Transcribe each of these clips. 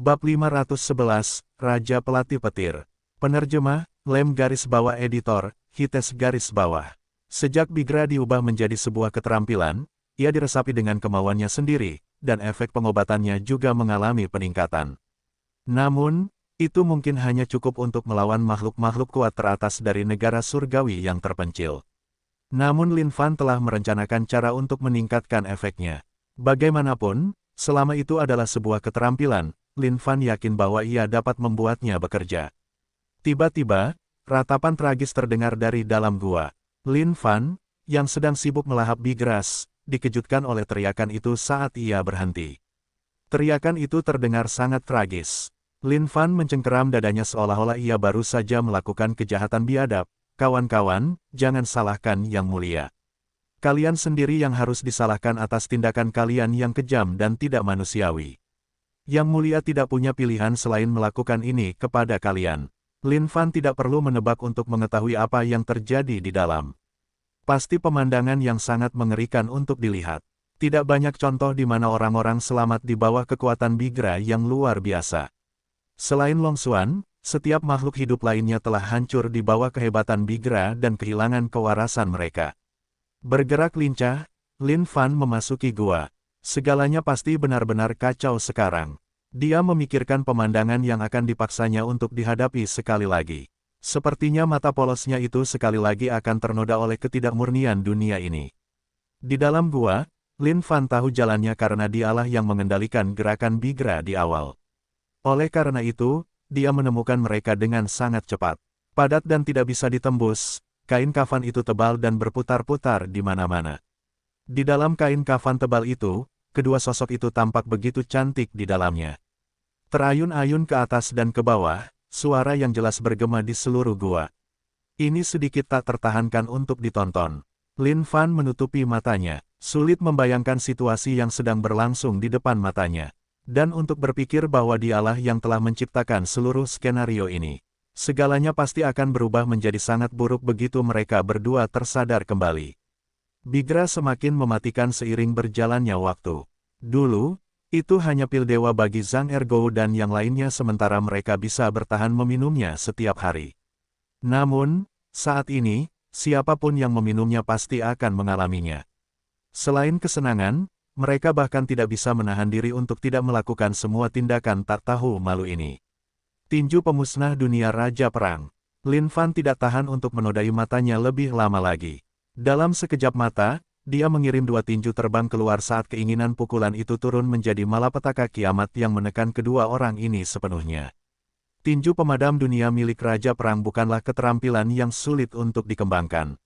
Bab 511, Raja Pelatih Petir. Penerjemah, Lem garis bawah editor, Hites garis bawah. Sejak Bigra diubah menjadi sebuah keterampilan, ia diresapi dengan kemauannya sendiri, dan efek pengobatannya juga mengalami peningkatan. Namun, itu mungkin hanya cukup untuk melawan makhluk-makhluk kuat teratas dari negara surgawi yang terpencil. Namun Lin Fan telah merencanakan cara untuk meningkatkan efeknya. Bagaimanapun, selama itu adalah sebuah keterampilan, Lin Fan yakin bahwa ia dapat membuatnya bekerja. Tiba-tiba, ratapan tragis terdengar dari dalam gua. Lin Fan, yang sedang sibuk melahap bigras, dikejutkan oleh teriakan itu saat ia berhenti. Teriakan itu terdengar sangat tragis. Lin Fan mencengkeram dadanya seolah-olah ia baru saja melakukan kejahatan biadab. Kawan-kawan, jangan salahkan Yang Mulia. Kalian sendiri yang harus disalahkan atas tindakan kalian yang kejam dan tidak manusiawi. Yang Mulia tidak punya pilihan selain melakukan ini kepada kalian. Lin Fan tidak perlu menebak untuk mengetahui apa yang terjadi di dalam. Pasti pemandangan yang sangat mengerikan untuk dilihat. Tidak banyak contoh di mana orang-orang selamat di bawah kekuatan Bigra yang luar biasa. Selain Long Xuan, setiap makhluk hidup lainnya telah hancur di bawah kehebatan Bigra dan kehilangan kewarasan mereka. Bergerak lincah, Lin Fan memasuki gua. Segalanya pasti benar-benar kacau sekarang. Dia memikirkan pemandangan yang akan dipaksanya untuk dihadapi sekali lagi. Sepertinya mata polosnya itu sekali lagi akan ternoda oleh ketidakmurnian dunia ini. Di dalam gua, Lin Fan tahu jalannya karena dialah yang mengendalikan gerakan Bigra di awal. Oleh karena itu, dia menemukan mereka dengan sangat cepat. Padat dan tidak bisa ditembus, kain kafan itu tebal dan berputar-putar di mana-mana. Di dalam kain kafan tebal itu, kedua sosok itu tampak begitu cantik di dalamnya. Terayun-ayun ke atas dan ke bawah, suara yang jelas bergema di seluruh gua. Ini sedikit tak tertahankan untuk ditonton. Lin Fan menutupi matanya, sulit membayangkan situasi yang sedang berlangsung di depan matanya. Dan untuk berpikir bahwa dialah yang telah menciptakan seluruh skenario ini. Segalanya pasti akan berubah menjadi sangat buruk begitu mereka berdua tersadar kembali. Bigra semakin mematikan seiring berjalannya waktu. Dulu, itu hanya pil dewa bagi Zhang Ergo dan yang lainnya sementara mereka bisa bertahan meminumnya setiap hari. Namun, saat ini, siapapun yang meminumnya pasti akan mengalaminya. Selain kesenangan, mereka bahkan tidak bisa menahan diri untuk tidak melakukan semua tindakan tak tahu malu ini. Tinju pemusnah dunia Raja Perang. Lin Fan tidak tahan untuk menodai matanya lebih lama lagi. Dalam sekejap mata, dia mengirim dua tinju terbang keluar saat keinginan pukulan itu turun menjadi malapetaka kiamat yang menekan kedua orang ini sepenuhnya. Tinju pemadam dunia milik Raja Perang bukanlah keterampilan yang sulit untuk dikembangkan.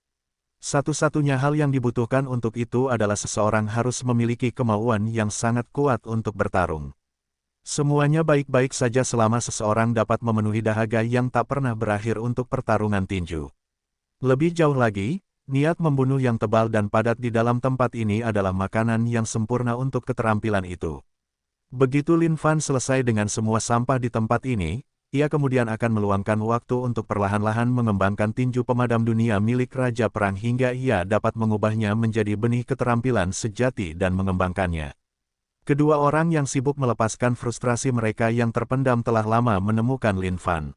Satu-satunya hal yang dibutuhkan untuk itu adalah seseorang harus memiliki kemauan yang sangat kuat untuk bertarung. Semuanya baik-baik saja selama seseorang dapat memenuhi dahaga yang tak pernah berakhir untuk pertarungan tinju. Lebih jauh lagi, niat membunuh yang tebal dan padat di dalam tempat ini adalah makanan yang sempurna untuk keterampilan itu. Begitu Lin Fan selesai dengan semua sampah di tempat ini, ia kemudian akan meluangkan waktu untuk perlahan-lahan mengembangkan tinju pemadam dunia milik Raja Perang hingga ia dapat mengubahnya menjadi benih keterampilan sejati dan mengembangkannya. Kedua orang yang sibuk melepaskan frustrasi mereka yang terpendam telah lama menemukan Lin Fan.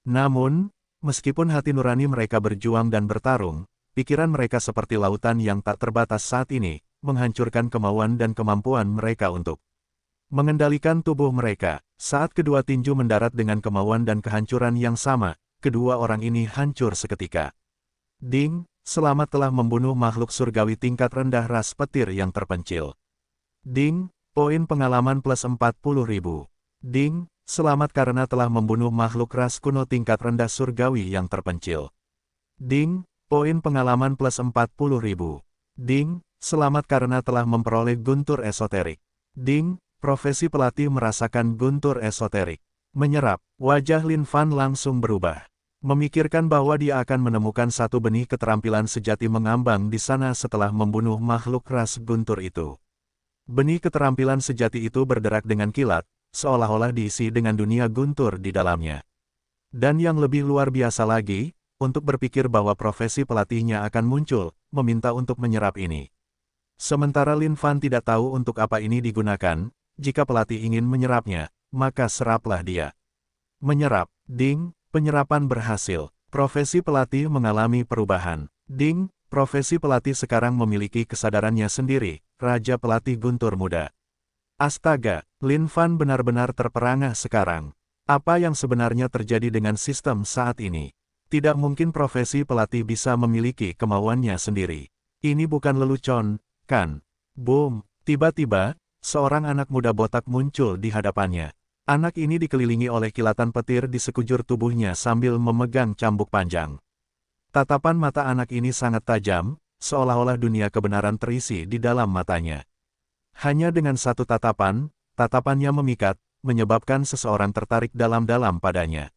Namun, meskipun hati nurani mereka berjuang dan bertarung, pikiran mereka seperti lautan yang tak terbatas saat ini, menghancurkan kemauan dan kemampuan mereka untuk mengendalikan tubuh mereka. Saat kedua tinju mendarat dengan kemauan dan kehancuran yang sama, kedua orang ini hancur seketika. Ding, selamat telah membunuh makhluk surgawi tingkat rendah ras petir yang terpencil. Ding, poin pengalaman plus 40.000. Ding, selamat karena telah membunuh makhluk ras kuno tingkat rendah surgawi yang terpencil. Ding, poin pengalaman plus 40.000. Ding, selamat karena telah memperoleh guntur esoterik. Ding, profesi pelatih merasakan guntur esoterik. Menyerap, wajah Lin Fan langsung berubah. Memikirkan bahwa dia akan menemukan satu benih keterampilan sejati mengambang di sana setelah membunuh makhluk ras guntur itu. Benih keterampilan sejati itu berderak dengan kilat, seolah-olah diisi dengan dunia guntur di dalamnya. Dan yang lebih luar biasa lagi, untuk berpikir bahwa profesi pelatihnya akan muncul, meminta untuk menyerap ini. Sementara Lin Fan tidak tahu untuk apa ini digunakan. Jika pelatih ingin menyerapnya, maka seraplah dia. Menyerap. Ding, penyerapan berhasil. Profesi pelatih mengalami perubahan. Ding, profesi pelatih sekarang memiliki kesadarannya sendiri, Raja Pelatih Guntur Muda. Astaga, Lin Fan benar-benar terperangah sekarang. Apa yang sebenarnya terjadi dengan sistem saat ini? Tidak mungkin profesi pelatih bisa memiliki kemauannya sendiri. Ini bukan lelucon, kan? Boom, tiba-tiba, seorang anak muda botak muncul di hadapannya. Anak ini dikelilingi oleh kilatan petir di sekujur tubuhnya sambil memegang cambuk panjang. Tatapan mata anak ini sangat tajam, seolah-olah dunia kebenaran terisi di dalam matanya. Hanya dengan satu tatapan, tatapannya memikat, menyebabkan seseorang tertarik dalam-dalam padanya.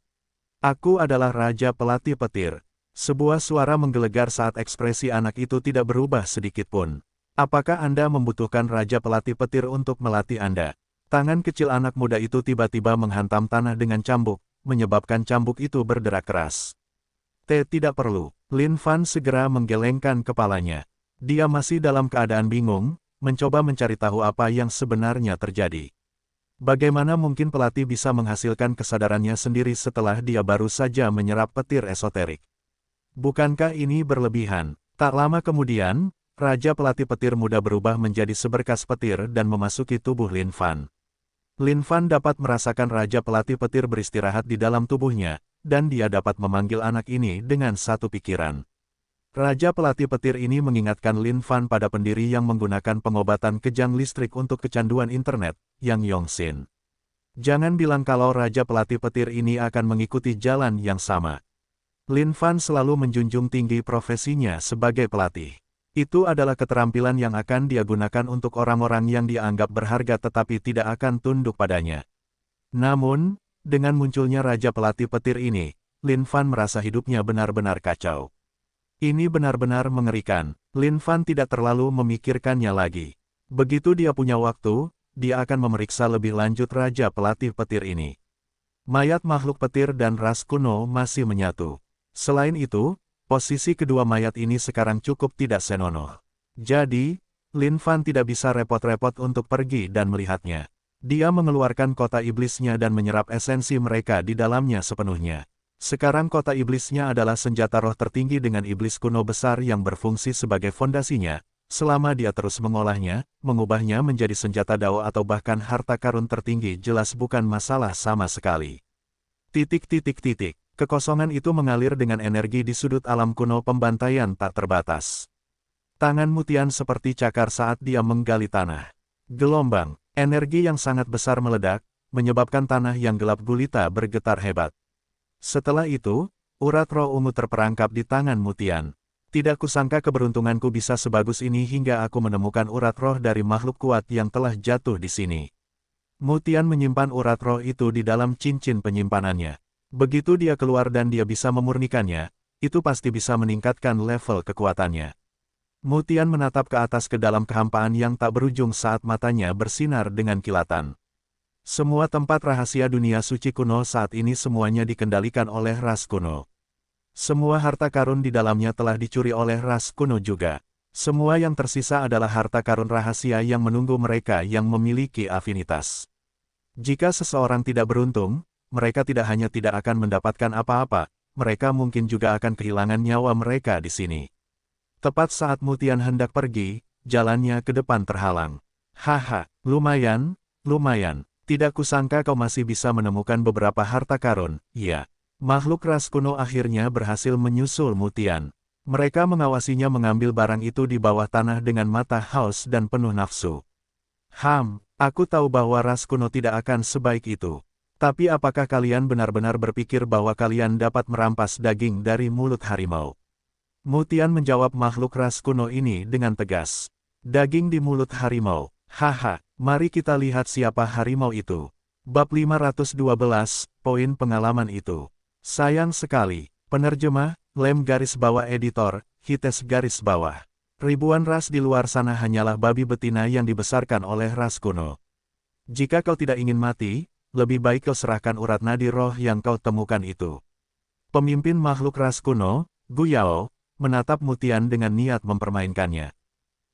Aku adalah Raja Pelatih Petir. Sebuah suara menggelegar saat ekspresi anak itu tidak berubah sedikitpun. Apakah Anda membutuhkan Raja Pelatih Petir untuk melatih Anda? Tangan kecil anak muda itu tiba-tiba menghantam tanah dengan cambuk, menyebabkan cambuk itu berderak keras. Tidak perlu. Lin Fan segera menggelengkan kepalanya. Dia masih dalam keadaan bingung, mencoba mencari tahu apa yang sebenarnya terjadi. Bagaimana mungkin pelatih bisa menghasilkan kesadarannya sendiri setelah dia baru saja menyerap petir esoterik? Bukankah ini berlebihan? Tak lama kemudian, Raja Pelatih Petir Muda berubah menjadi seberkas petir dan memasuki tubuh Lin Fan. Lin Fan dapat merasakan Raja Pelatih Petir beristirahat di dalam tubuhnya, dan dia dapat memanggil anak ini dengan satu pikiran. Raja Pelatih Petir ini mengingatkan Lin Fan pada pendiri yang menggunakan pengobatan kejang listrik untuk kecanduan internet, Yang Yongxin. Jangan bilang kalau Raja Pelatih Petir ini akan mengikuti jalan yang sama. Lin Fan selalu menjunjung tinggi profesinya sebagai pelatih. Itu adalah keterampilan yang akan dia gunakan untuk orang-orang yang dia anggap berharga tetapi tidak akan tunduk padanya. Namun, dengan munculnya Raja Pelatih Petir ini, Lin Fan merasa hidupnya benar-benar kacau. Ini benar-benar mengerikan. Lin Fan tidak terlalu memikirkannya lagi. Begitu dia punya waktu, dia akan memeriksa lebih lanjut Raja Pelatih Petir ini. Mayat makhluk petir dan ras kuno masih menyatu. Selain itu, posisi kedua mayat ini sekarang cukup tidak senonoh. Jadi, Lin Fan tidak bisa repot-repot untuk pergi dan melihatnya. Dia mengeluarkan kota iblisnya dan menyerap esensi mereka di dalamnya sepenuhnya. Sekarang kota iblisnya adalah senjata roh tertinggi dengan iblis kuno besar yang berfungsi sebagai fondasinya. Selama dia terus mengolahnya, mengubahnya menjadi senjata dao atau bahkan harta karun tertinggi jelas bukan masalah sama sekali. Kekosongan itu mengalir dengan energi di sudut alam kuno pembantaian tak terbatas. Tangan Mutian seperti cakar saat dia menggali tanah. Gelombang, energi yang sangat besar meledak, menyebabkan tanah yang gelap gulita bergetar hebat. Setelah itu, urat roh ungu terperangkap di tangan Mutian. Tidak kusangka keberuntunganku bisa sebagus ini hingga aku menemukan urat roh dari makhluk kuat yang telah jatuh di sini. Mutian menyimpan urat roh itu di dalam cincin penyimpanannya. Begitu dia keluar dan dia bisa memurnikannya, itu pasti bisa meningkatkan level kekuatannya. Mutian menatap ke atas ke dalam kehampaan yang tak berujung saat matanya bersinar dengan kilatan. Semua tempat rahasia dunia suci kuno saat ini semuanya dikendalikan oleh ras kuno. Semua harta karun di dalamnya telah dicuri oleh ras kuno juga. Semua yang tersisa adalah harta karun rahasia yang menunggu mereka yang memiliki afinitas. Jika seseorang tidak beruntung, mereka tidak hanya tidak akan mendapatkan apa-apa, mereka mungkin juga akan kehilangan nyawa mereka di sini. Tepat saat Mutian hendak pergi, jalannya ke depan terhalang. Haha, lumayan, tidak kusangka kau masih bisa menemukan beberapa harta karun, ya. Makhluk ras kuno akhirnya berhasil menyusul Mutian. Mereka mengawasinya mengambil barang itu di bawah tanah dengan mata haus dan penuh nafsu. Aku tahu bahwa ras kuno tidak akan sebaik itu. Tapi apakah kalian benar-benar berpikir bahwa kalian dapat merampas daging dari mulut harimau? Mutian menjawab makhluk ras kuno ini dengan tegas. Daging di mulut harimau. Haha, mari kita lihat siapa harimau itu. Bab 512, poin pengalaman itu. Sayang sekali, penerjemah, Lem garis bawah editor, Hites garis bawah. Ribuan ras di luar sana hanyalah babi betina yang dibesarkan oleh ras kuno. Jika kau tidak ingin mati, lebih baik kau serahkan urat nadi roh yang kau temukan itu. Pemimpin makhluk ras kuno, Gu Yao, menatap Mutian dengan niat mempermainkannya.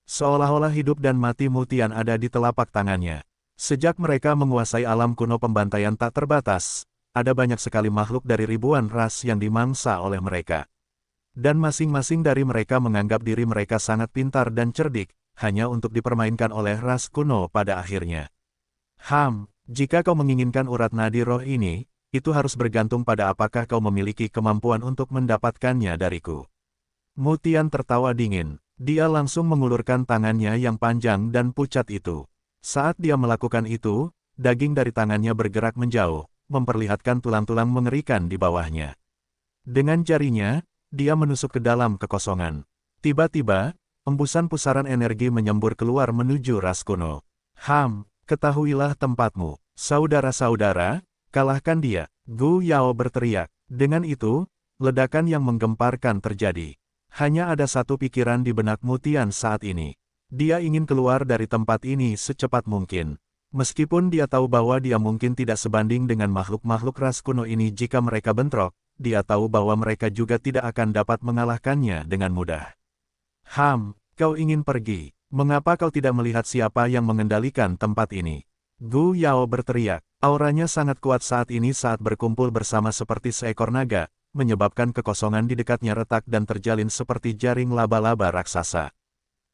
Seolah-olah hidup dan mati Mutian ada di telapak tangannya. Sejak mereka menguasai alam kuno pembantaian tak terbatas, ada banyak sekali makhluk dari ribuan ras yang dimangsa oleh mereka. Dan masing-masing dari mereka menganggap diri mereka sangat pintar dan cerdik, hanya untuk dipermainkan oleh ras kuno pada akhirnya. Jika kau menginginkan urat nadi roh ini, itu harus bergantung pada apakah kau memiliki kemampuan untuk mendapatkannya dariku. Mutian tertawa dingin. Dia langsung mengulurkan tangannya yang panjang dan pucat itu. Saat dia melakukan itu, daging dari tangannya bergerak menjauh, memperlihatkan tulang-tulang mengerikan di bawahnya. Dengan jarinya, dia menusuk ke dalam kekosongan. Tiba-tiba, embusan pusaran energi menyembur keluar menuju ras kuno. Ketahuilah tempatmu. Saudara-saudara, kalahkan dia. Gu Yao berteriak. Dengan itu, ledakan yang menggemparkan terjadi. Hanya ada satu pikiran di benak Mutian saat ini. Dia ingin keluar dari tempat ini secepat mungkin. Meskipun dia tahu bahwa dia mungkin tidak sebanding dengan makhluk-makhluk ras kuno ini jika mereka bentrok, dia tahu bahwa mereka juga tidak akan dapat mengalahkannya dengan mudah. Kau ingin pergi. Mengapa kau tidak melihat siapa yang mengendalikan tempat ini? Gu Yao berteriak. Auranya sangat kuat saat ini saat berkumpul bersama seperti seekor naga, menyebabkan kekosongan di dekatnya retak dan terjalin seperti jaring laba-laba raksasa.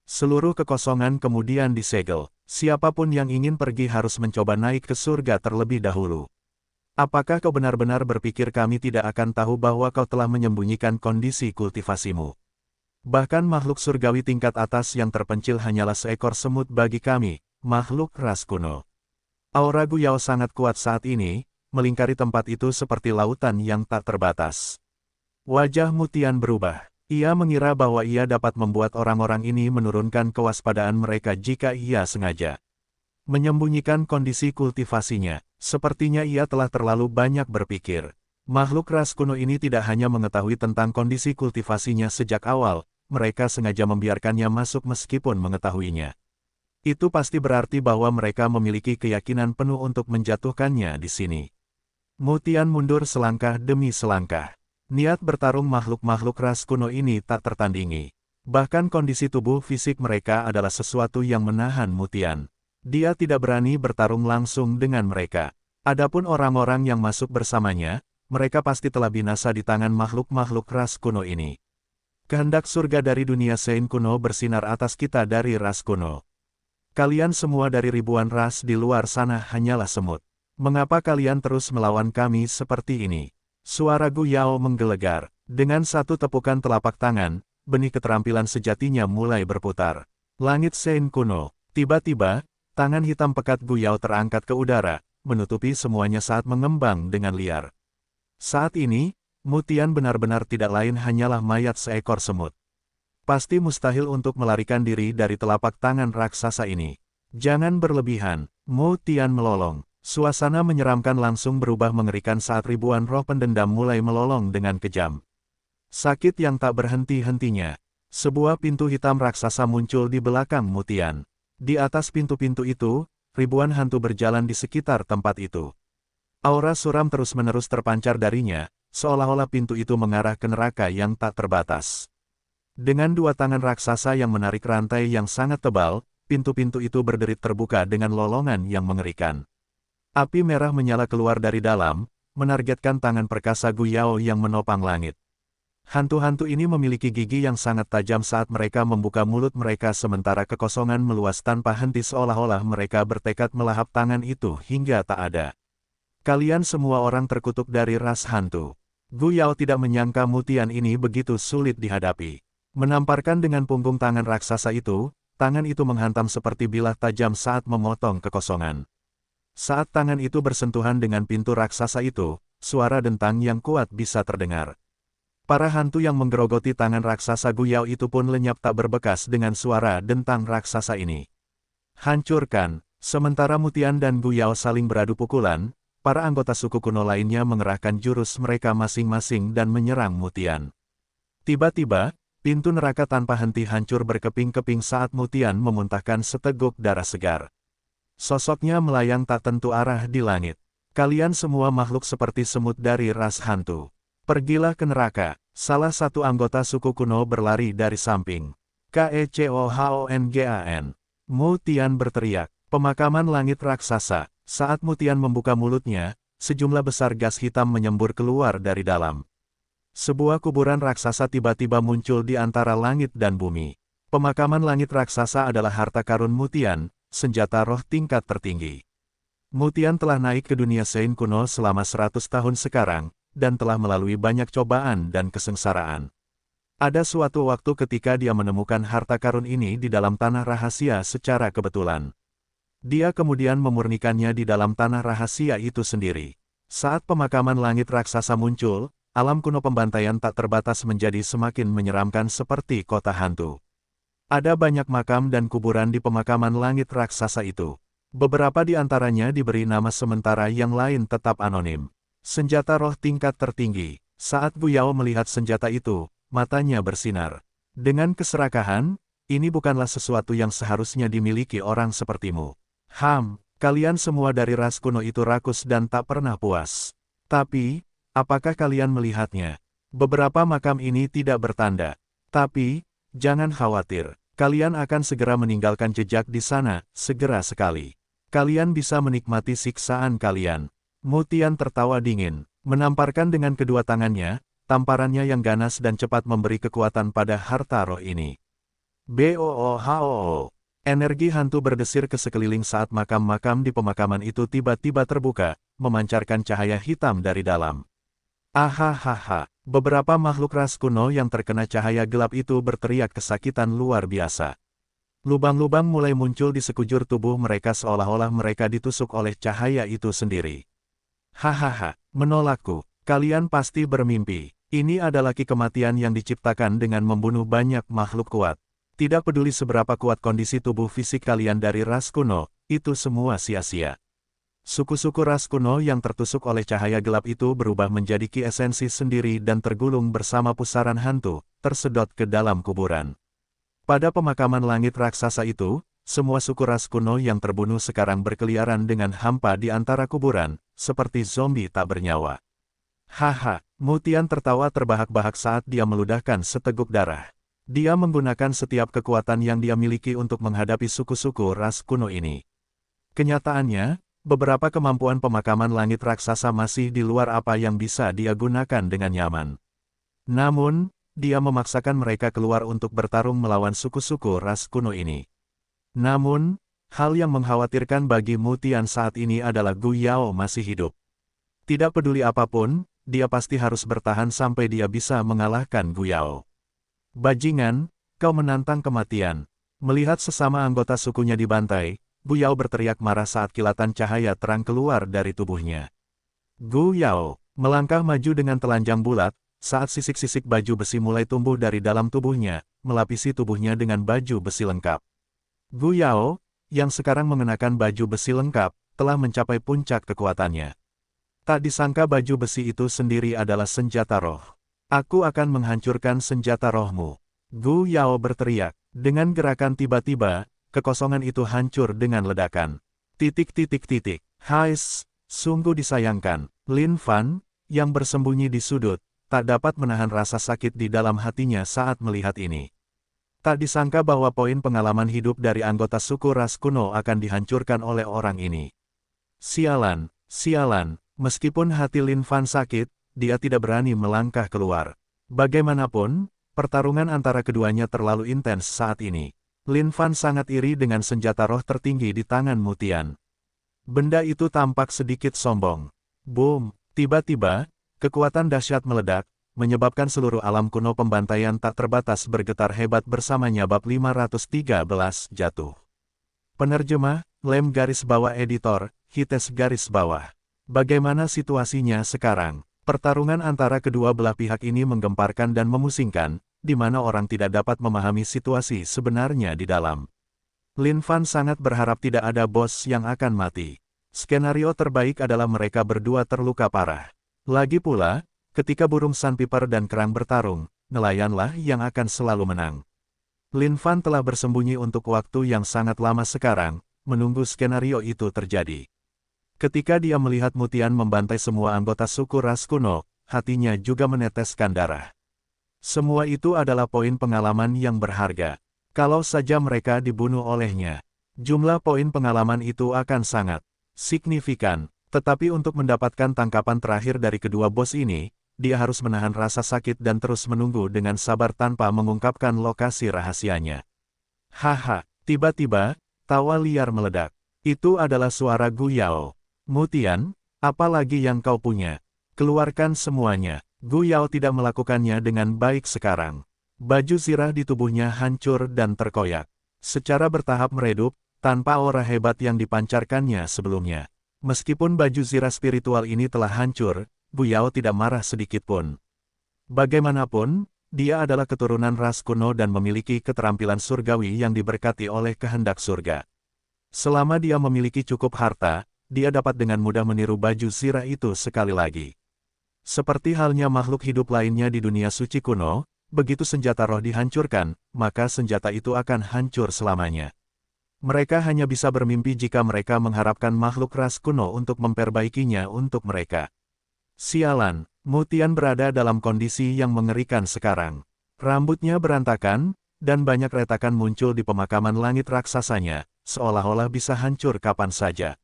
Seluruh kekosongan kemudian disegel. Siapapun yang ingin pergi harus mencoba naik ke surga terlebih dahulu. Apakah kau benar-benar berpikir kami tidak akan tahu bahwa kau telah menyembunyikan kondisi kultivasimu? Bahkan makhluk surgawi tingkat atas yang terpencil hanyalah seekor semut bagi kami, makhluk ras kuno. Aura Gu Yao sangat kuat saat ini, melingkari tempat itu seperti lautan yang tak terbatas. Wajah Mutian berubah. Ia mengira bahwa ia dapat membuat orang-orang ini menurunkan kewaspadaan mereka jika ia sengaja menyembunyikan kondisi kultivasinya. Sepertinya ia telah terlalu banyak berpikir. Makhluk ras kuno ini tidak hanya mengetahui tentang kondisi kultivasinya sejak awal, mereka sengaja membiarkannya masuk meskipun mengetahuinya. Itu pasti berarti bahwa mereka memiliki keyakinan penuh untuk menjatuhkannya di sini. Mutian mundur selangkah demi selangkah. Niat bertarung makhluk-makhluk ras kuno ini tak tertandingi. Bahkan kondisi tubuh fisik mereka adalah sesuatu yang menahan Mutian. Dia tidak berani bertarung langsung dengan mereka. Adapun orang-orang yang masuk bersamanya, mereka pasti telah binasa di tangan makhluk-makhluk ras kuno ini. Kehendak surga dari dunia Sein kuno bersinar atas kita dari ras kuno. Kalian semua dari ribuan ras di luar sana hanyalah semut. Mengapa kalian terus melawan kami seperti ini? Suara Gu Yao menggelegar. Dengan satu tepukan telapak tangan, benih keterampilan sejatinya mulai berputar. Langit Sein kuno. Tiba-tiba, tangan hitam pekat Gu Yao terangkat ke udara, menutupi semuanya saat mengembang dengan liar. Saat ini, Mutian benar-benar tidak lain hanyalah mayat seekor semut. Pasti mustahil untuk melarikan diri dari telapak tangan raksasa ini. Jangan berlebihan, Mutian melolong. Suasana menyeramkan langsung berubah mengerikan saat ribuan roh pendendam mulai melolong dengan kejam. Sakit yang tak berhenti-hentinya. Sebuah pintu hitam raksasa muncul di belakang Mutian. Di atas pintu-pintu itu, ribuan hantu berjalan di sekitar tempat itu. Aura suram terus-menerus terpancar darinya, seolah-olah pintu itu mengarah ke neraka yang tak terbatas. Dengan dua tangan raksasa yang menarik rantai yang sangat tebal, pintu-pintu itu berderit terbuka dengan lolongan yang mengerikan. Api merah menyala keluar dari dalam, menargetkan tangan perkasa Gu Yao yang menopang langit. Hantu-hantu ini memiliki gigi yang sangat tajam saat mereka membuka mulut mereka sementara kekosongan meluas tanpa henti seolah-olah mereka bertekad melahap tangan itu hingga tak ada. Kalian semua orang terkutuk dari ras hantu. Gu Yao tidak menyangka Mutian ini begitu sulit dihadapi. Menamparkan dengan punggung tangan raksasa itu, tangan itu menghantam seperti bilah tajam saat memotong kekosongan. Saat tangan itu bersentuhan dengan pintu raksasa itu, suara dentang yang kuat bisa terdengar. Para hantu yang menggerogoti tangan raksasa Gu Yao itu pun lenyap tak berbekas dengan suara dentang raksasa ini. Hancurkan! Sementara Mutian dan Gu Yao saling beradu pukulan, para anggota suku kuno lainnya mengerahkan jurus mereka masing-masing dan menyerang Mutian. Tiba-tiba, pintu neraka tanpa henti hancur berkeping-keping saat Mutian memuntahkan seteguk darah segar. Sosoknya melayang tak tentu arah di langit. Kalian semua makhluk seperti semut dari ras hantu. Pergilah ke neraka. Salah satu anggota suku kuno berlari dari samping. Kecohongan. Mutian berteriak. Pemakaman langit raksasa. Saat Mutian membuka mulutnya, sejumlah besar gas hitam menyembur keluar dari dalam. Sebuah kuburan raksasa tiba-tiba muncul di antara langit dan bumi. Pemakaman langit raksasa adalah harta karun Mutian, senjata roh tingkat tertinggi. Mutian telah naik ke dunia Sein kuno selama 100 tahun sekarang, dan telah melalui banyak cobaan dan kesengsaraan. Ada suatu waktu ketika dia menemukan harta karun ini di dalam tanah rahasia secara kebetulan. Dia kemudian memurnikannya di dalam tanah rahasia itu sendiri. Saat pemakaman langit raksasa muncul, alam kuno pembantaian tak terbatas menjadi semakin menyeramkan seperti kota hantu. Ada banyak makam dan kuburan di pemakaman langit raksasa itu. Beberapa di antaranya diberi nama sementara yang lain tetap anonim. Senjata roh tingkat tertinggi. Saat Gu Yao melihat senjata itu, matanya bersinar. Dengan keserakahan, ini bukanlah sesuatu yang seharusnya dimiliki orang sepertimu. Kalian semua dari ras kuno itu rakus dan tak pernah puas. Tapi, apakah kalian melihatnya? Beberapa makam ini tidak bertanda. Tapi, jangan khawatir. Kalian akan segera meninggalkan jejak di sana, segera sekali. Kalian bisa menikmati siksaan kalian. Mutian tertawa dingin, menamparkan dengan kedua tangannya, tamparannya yang ganas dan cepat memberi kekuatan pada harta roh ini. Boohoo. Energi hantu berdesir ke sekeliling saat makam-makam di pemakaman itu tiba-tiba terbuka, memancarkan cahaya hitam dari dalam. Ahahaha, beberapa makhluk ras kuno yang terkena cahaya gelap itu berteriak kesakitan luar biasa. Lubang-lubang mulai muncul di sekujur tubuh mereka seolah-olah mereka ditusuk oleh cahaya itu sendiri. Hahaha, menolakku, kalian pasti bermimpi. Ini adalah ki kematian yang diciptakan dengan membunuh banyak makhluk kuat. Tidak peduli seberapa kuat kondisi tubuh fisik kalian dari ras kuno, itu semua sia-sia. Suku-suku ras kuno yang tertusuk oleh cahaya gelap itu berubah menjadi ki esensi sendiri dan tergulung bersama pusaran hantu, tersedot ke dalam kuburan. Pada pemakaman langit raksasa itu, semua suku ras kuno yang terbunuh sekarang berkeliaran dengan hampa di antara kuburan, seperti zombie tak bernyawa. Haha, Mutian tertawa terbahak-bahak saat dia meludahkan seteguk darah. Dia menggunakan setiap kekuatan yang dia miliki untuk menghadapi suku-suku ras kuno ini. Kenyataannya, beberapa kemampuan pemakaman langit raksasa masih di luar apa yang bisa dia gunakan dengan nyaman. Namun, dia memaksakan mereka keluar untuk bertarung melawan suku-suku ras kuno ini. Namun, hal yang mengkhawatirkan bagi Mutian saat ini adalah Gu Yao masih hidup. Tidak peduli apapun, dia pasti harus bertahan sampai dia bisa mengalahkan Gu Yao. Bajingan, kau menantang kematian. Melihat sesama anggota sukunya dibantai, Gu Yao berteriak marah saat kilatan cahaya terang keluar dari tubuhnya. Gu Yao melangkah maju dengan telanjang bulat, saat sisik-sisik baju besi mulai tumbuh dari dalam tubuhnya, melapisi tubuhnya dengan baju besi lengkap. Gu Yao, yang sekarang mengenakan baju besi lengkap, telah mencapai puncak kekuatannya. Tak disangka baju besi itu sendiri adalah senjata roh. Aku akan menghancurkan senjata rohmu. Gu Yao berteriak. Dengan gerakan tiba-tiba, kekosongan itu hancur dengan ledakan. Hais, sungguh disayangkan. Lin Fan, yang bersembunyi di sudut, tak dapat menahan rasa sakit di dalam hatinya saat melihat ini. Tak disangka bahwa poin pengalaman hidup dari anggota suku ras kuno akan dihancurkan oleh orang ini. Sialan, meskipun hati Lin Fan sakit, dia tidak berani melangkah keluar. Bagaimanapun, pertarungan antara keduanya terlalu intens saat ini. Lin Fan sangat iri dengan senjata roh tertinggi di tangan Mutian. Benda itu tampak sedikit sombong. Boom, tiba-tiba, kekuatan dahsyat meledak, menyebabkan seluruh alam kuno pembantaian tak terbatas bergetar hebat bersamanya. Bab 513 jatuh. Penerjemah, Lem garis bawah editor, Hites garis bawah. Bagaimana situasinya sekarang? Pertarungan antara kedua belah pihak ini menggemparkan dan memusingkan, di mana orang tidak dapat memahami situasi sebenarnya di dalam. Lin Fan sangat berharap tidak ada bos yang akan mati. Skenario terbaik adalah mereka berdua terluka parah. Lagi pula, ketika burung sandpiper dan kerang bertarung, nelayanlah yang akan selalu menang. Lin Fan telah bersembunyi untuk waktu yang sangat lama sekarang, menunggu skenario itu terjadi. Ketika dia melihat Mutian membantai semua anggota suku ras kuno, hatinya juga meneteskan darah. Semua itu adalah poin pengalaman yang berharga. Kalau saja mereka dibunuh olehnya. Jumlah poin pengalaman itu akan sangat signifikan. Tetapi untuk mendapatkan tangkapan terakhir dari kedua bos ini, dia harus menahan rasa sakit dan terus menunggu dengan sabar tanpa mengungkapkan lokasi rahasianya. Haha, tiba-tiba, tawa liar meledak. Itu adalah suara Gu Yao. Mutian, apa lagi yang kau punya? Keluarkan semuanya. Gu Yao tidak melakukannya dengan baik sekarang. Baju zirah di tubuhnya hancur dan terkoyak. Secara bertahap meredup, tanpa aura hebat yang dipancarkannya sebelumnya. Meskipun baju zirah spiritual ini telah hancur, Gu Yao tidak marah sedikit pun. Bagaimanapun, dia adalah keturunan ras kuno dan memiliki keterampilan surgawi yang diberkati oleh kehendak surga. Selama dia memiliki cukup harta, dia dapat dengan mudah meniru baju zirah itu sekali lagi. Seperti halnya makhluk hidup lainnya di dunia suci kuno, begitu senjata roh dihancurkan, maka senjata itu akan hancur selamanya. Mereka hanya bisa bermimpi jika mereka mengharapkan makhluk ras kuno untuk memperbaikinya untuk mereka. Sialan, Mutian berada dalam kondisi yang mengerikan sekarang. Rambutnya berantakan, dan banyak retakan muncul di pemakaman langit raksasanya, seolah-olah bisa hancur kapan saja.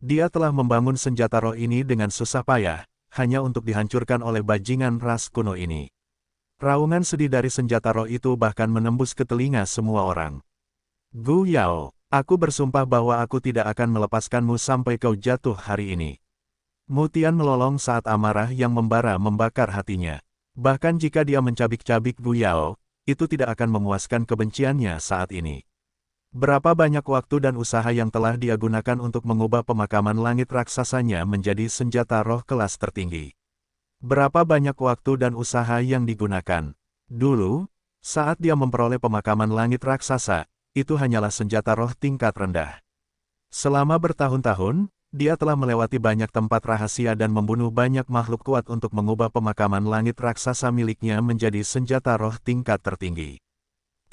Dia telah membangun senjata roh ini dengan susah payah, hanya untuk dihancurkan oleh bajingan ras kuno ini. Raungan sedih dari senjata roh itu bahkan menembus ke telinga semua orang. Gu Yao, aku bersumpah bahwa aku tidak akan melepaskanmu sampai kau jatuh hari ini. Mutian melolong saat amarah yang membara membakar hatinya. Bahkan jika dia mencabik-cabik Gu Yao, itu tidak akan memuaskan kebenciannya saat ini. Berapa banyak waktu dan usaha yang telah dia gunakan untuk mengubah pemakaman langit raksasanya menjadi senjata roh kelas tertinggi. Berapa banyak waktu dan usaha yang digunakan. Dulu, saat dia memperoleh pemakaman langit raksasa, itu hanyalah senjata roh tingkat rendah. Selama bertahun-tahun, dia telah melewati banyak tempat rahasia dan membunuh banyak makhluk kuat untuk mengubah pemakaman langit raksasa miliknya menjadi senjata roh tingkat tertinggi.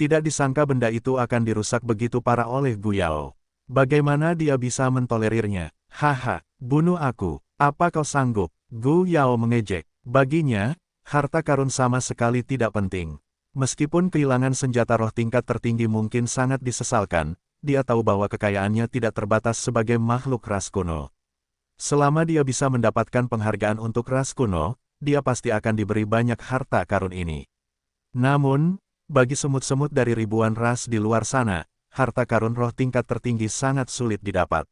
Tidak disangka benda itu akan dirusak begitu parah oleh Gu Yao. Bagaimana dia bisa mentolerirnya? Haha, bunuh aku. Apa kau sanggup? Gu Yao mengejek. Baginya, harta karun sama sekali tidak penting. Meskipun kehilangan senjata roh tingkat tertinggi mungkin sangat disesalkan, dia tahu bahwa kekayaannya tidak terbatas sebagai makhluk ras kuno. Selama dia bisa mendapatkan penghargaan untuk ras kuno, dia pasti akan diberi banyak harta karun ini. Namun, bagi semut-semut dari ribuan ras di luar sana, harta karun roh tingkat tertinggi sangat sulit didapat.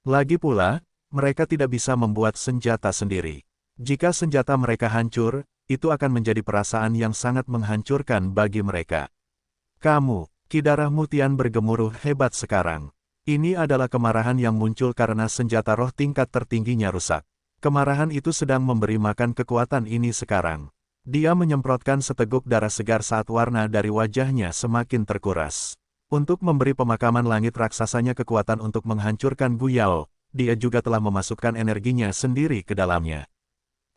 Lagi pula, mereka tidak bisa membuat senjata sendiri. Jika senjata mereka hancur, itu akan menjadi perasaan yang sangat menghancurkan bagi mereka. Kamu, Ki Darah Mutian bergemuruh hebat sekarang. Ini adalah kemarahan yang muncul karena senjata roh tingkat tertingginya rusak. Kemarahan itu sedang memberi makan kekuatan ini sekarang. Dia menyemprotkan seteguk darah segar saat warna dari wajahnya semakin terkuras. Untuk memberi pemakaman langit raksasanya kekuatan untuk menghancurkan Gu Yao, dia juga telah memasukkan energinya sendiri ke dalamnya.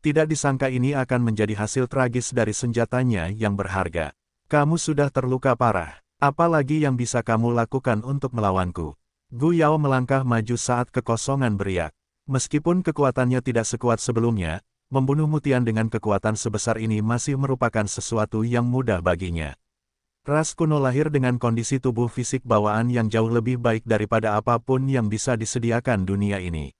Tidak disangka ini akan menjadi hasil tragis dari senjatanya yang berharga. Kamu sudah terluka parah. Apa lagi yang bisa kamu lakukan untuk melawanku? Gu Yao melangkah maju saat kekosongan beriak. Meskipun kekuatannya tidak sekuat sebelumnya, membunuh Mutian dengan kekuatan sebesar ini masih merupakan sesuatu yang mudah baginya. Ras kuno lahir dengan kondisi tubuh fisik bawaan yang jauh lebih baik daripada apapun yang bisa disediakan dunia ini.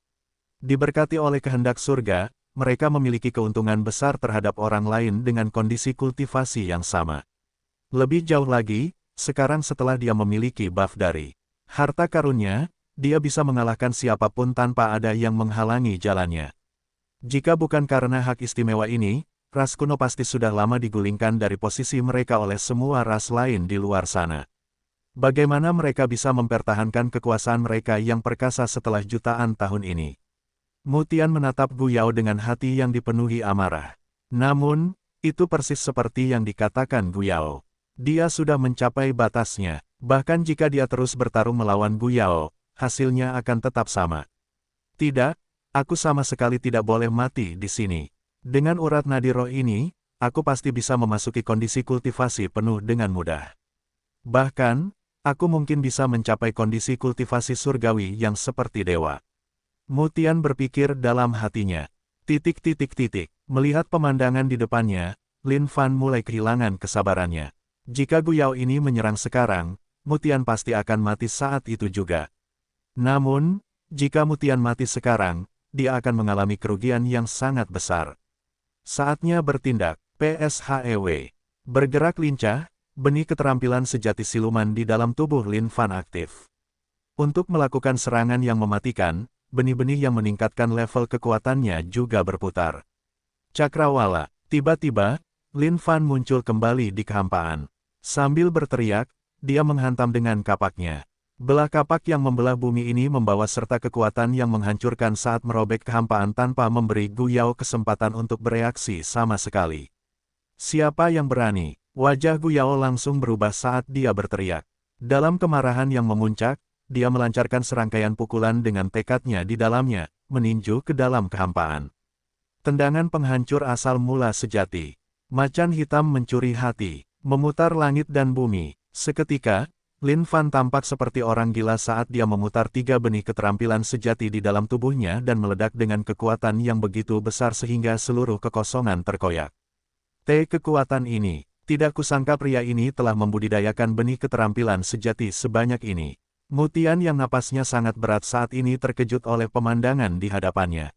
Diberkati oleh kehendak surga, mereka memiliki keuntungan besar terhadap orang lain dengan kondisi kultivasi yang sama. Lebih jauh lagi, sekarang setelah dia memiliki buff dari harta karunnya, dia bisa mengalahkan siapapun tanpa ada yang menghalangi jalannya. Jika bukan karena hak istimewa ini, ras kuno pasti sudah lama digulingkan dari posisi mereka oleh semua ras lain di luar sana. Bagaimana mereka bisa mempertahankan kekuasaan mereka yang perkasa setelah jutaan tahun ini? Mutian menatap Gu Yao dengan hati yang dipenuhi amarah. Namun, itu persis seperti yang dikatakan Gu Yao. Dia sudah mencapai batasnya. Bahkan jika dia terus bertarung melawan Gu Yao, hasilnya akan tetap sama. Tidak, aku sama sekali tidak boleh mati di sini. Dengan urat nadi roh ini, aku pasti bisa memasuki kondisi kultivasi penuh dengan mudah. Bahkan, aku mungkin bisa mencapai kondisi kultivasi surgawi yang seperti dewa. Mutian berpikir dalam hatinya. Melihat pemandangan di depannya, Lin Fan mulai kehilangan kesabarannya. Jika Gu Yao ini menyerang sekarang, Mutian pasti akan mati saat itu juga. Namun, jika Mutian mati sekarang, dia akan mengalami kerugian yang sangat besar. Saatnya bertindak, PSHEW. Bergerak lincah, benih keterampilan sejati siluman di dalam tubuh Lin Fan aktif. Untuk melakukan serangan yang mematikan, benih-benih yang meningkatkan level kekuatannya juga berputar. Cakrawala, tiba-tiba, Lin Fan muncul kembali di kehampaan. Sambil berteriak, dia menghantam dengan kapaknya. Belah kapak yang membelah bumi ini membawa serta kekuatan yang menghancurkan saat merobek kehampaan tanpa memberi Gu Yao kesempatan untuk bereaksi sama sekali. Siapa yang berani? Wajah Gu Yao langsung berubah saat dia berteriak. Dalam kemarahan yang memuncak, dia melancarkan serangkaian pukulan dengan tekadnya di dalamnya, meninju ke dalam kehampaan. Tendangan penghancur asal mula sejati. Macan hitam mencuri hati, memutar langit dan bumi. Seketika, Lin Fan tampak seperti orang gila saat dia memutar 3 benih keterampilan sejati di dalam tubuhnya dan meledak dengan kekuatan yang begitu besar sehingga seluruh kekosongan terkoyak. Kekuatan ini, tidak kusangka pria ini telah membudidayakan benih keterampilan sejati sebanyak ini. Mutian yang napasnya sangat berat saat ini terkejut oleh pemandangan di hadapannya.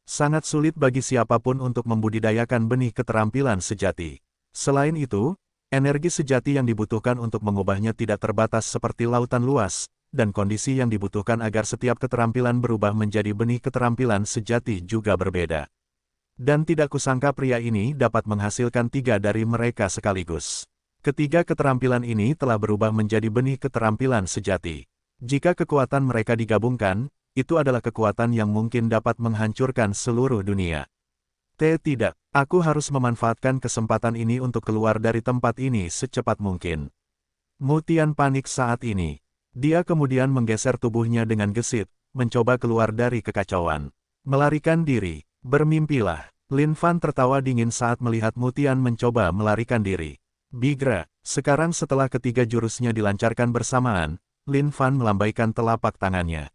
Sangat sulit bagi siapapun untuk membudidayakan benih keterampilan sejati. Selain itu, energi sejati yang dibutuhkan untuk mengubahnya tidak terbatas seperti lautan luas, dan kondisi yang dibutuhkan agar setiap keterampilan berubah menjadi benih keterampilan sejati juga berbeda. Dan tidak kusangka pria ini dapat menghasilkan 3 dari mereka sekaligus. Ketiga keterampilan ini telah berubah menjadi benih keterampilan sejati. Jika kekuatan mereka digabungkan, itu adalah kekuatan yang mungkin dapat menghancurkan seluruh dunia. Tidak, aku harus memanfaatkan kesempatan ini untuk keluar dari tempat ini secepat mungkin. Mutian panik saat ini. Dia kemudian menggeser tubuhnya dengan gesit, mencoba keluar dari kekacauan. Melarikan diri, bermimpilah. Lin Fan tertawa dingin saat melihat Mutian mencoba melarikan diri. Bigra, sekarang setelah ketiga jurusnya dilancarkan bersamaan, Lin Fan melambaikan telapak tangannya.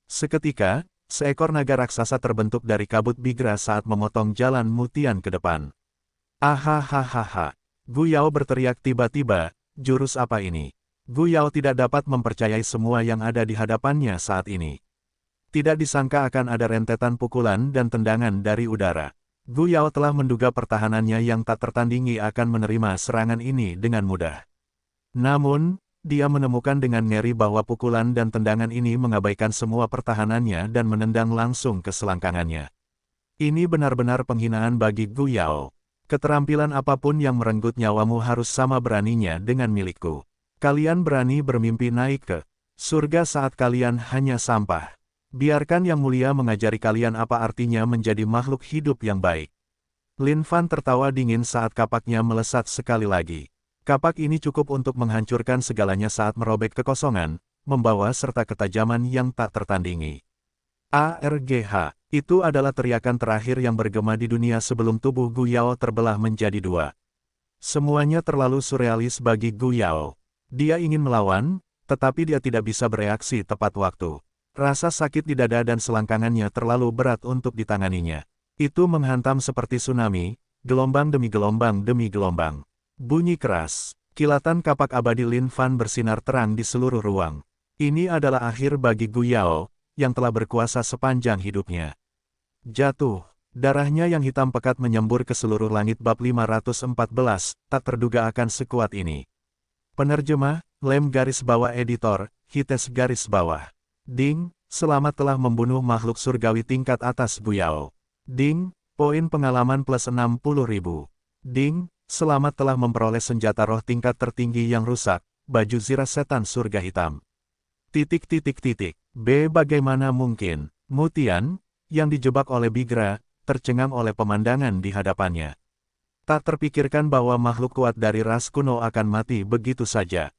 Seketika, seekor naga raksasa terbentuk dari kabut Bigra saat memotong jalan Mutian ke depan. Ahahaha. Gu Yao berteriak tiba-tiba, jurus apa ini? Gu Yao tidak dapat mempercayai semua yang ada di hadapannya saat ini. Tidak disangka akan ada rentetan pukulan dan tendangan dari udara. Gu Yao telah menduga pertahanannya yang tak tertandingi akan menerima serangan ini dengan mudah. Namun, dia menemukan dengan ngeri bahwa pukulan dan tendangan ini mengabaikan semua pertahanannya dan menendang langsung ke selangkangannya. Ini benar-benar penghinaan bagi Gu Yao. Keterampilan apapun yang merenggut nyawamu harus sama beraninya dengan milikku. Kalian berani bermimpi naik ke surga saat kalian hanya sampah. Biarkan Yang Mulia mengajari kalian apa artinya menjadi makhluk hidup yang baik. Lin Fan tertawa dingin saat kapaknya melesat sekali lagi. Kapak ini cukup untuk menghancurkan segalanya saat merobek kekosongan, membawa serta ketajaman yang tak tertandingi. ARGH, itu adalah teriakan terakhir yang bergema di dunia sebelum tubuh Gu Yao terbelah menjadi 2. Semuanya terlalu surrealis bagi Gu Yao. Dia ingin melawan, tetapi dia tidak bisa bereaksi tepat waktu. Rasa sakit di dada dan selangkangannya terlalu berat untuk ditanganinya. Itu menghantam seperti tsunami, gelombang demi gelombang demi gelombang. Bunyi keras, kilatan kapak abadi Lin Fan bersinar terang di seluruh ruang. Ini adalah akhir bagi Gu Yao, yang telah berkuasa sepanjang hidupnya. Jatuh, darahnya yang hitam pekat menyembur ke seluruh langit bab 514, tak terduga akan sekuat ini. Penerjemah, Lem garis bawah editor, Hites garis bawah. Ding, selamat telah membunuh makhluk surgawi tingkat atas Gu Yao. Ding, poin pengalaman plus 60.000. Ding, selamat telah memperoleh senjata roh tingkat tertinggi yang rusak, baju zirah setan surga hitam. B. Bagaimana mungkin? Mutian, yang dijebak oleh Bigra, tercengang oleh pemandangan di hadapannya. Tak terpikirkan bahwa makhluk kuat dari ras kuno akan mati begitu saja.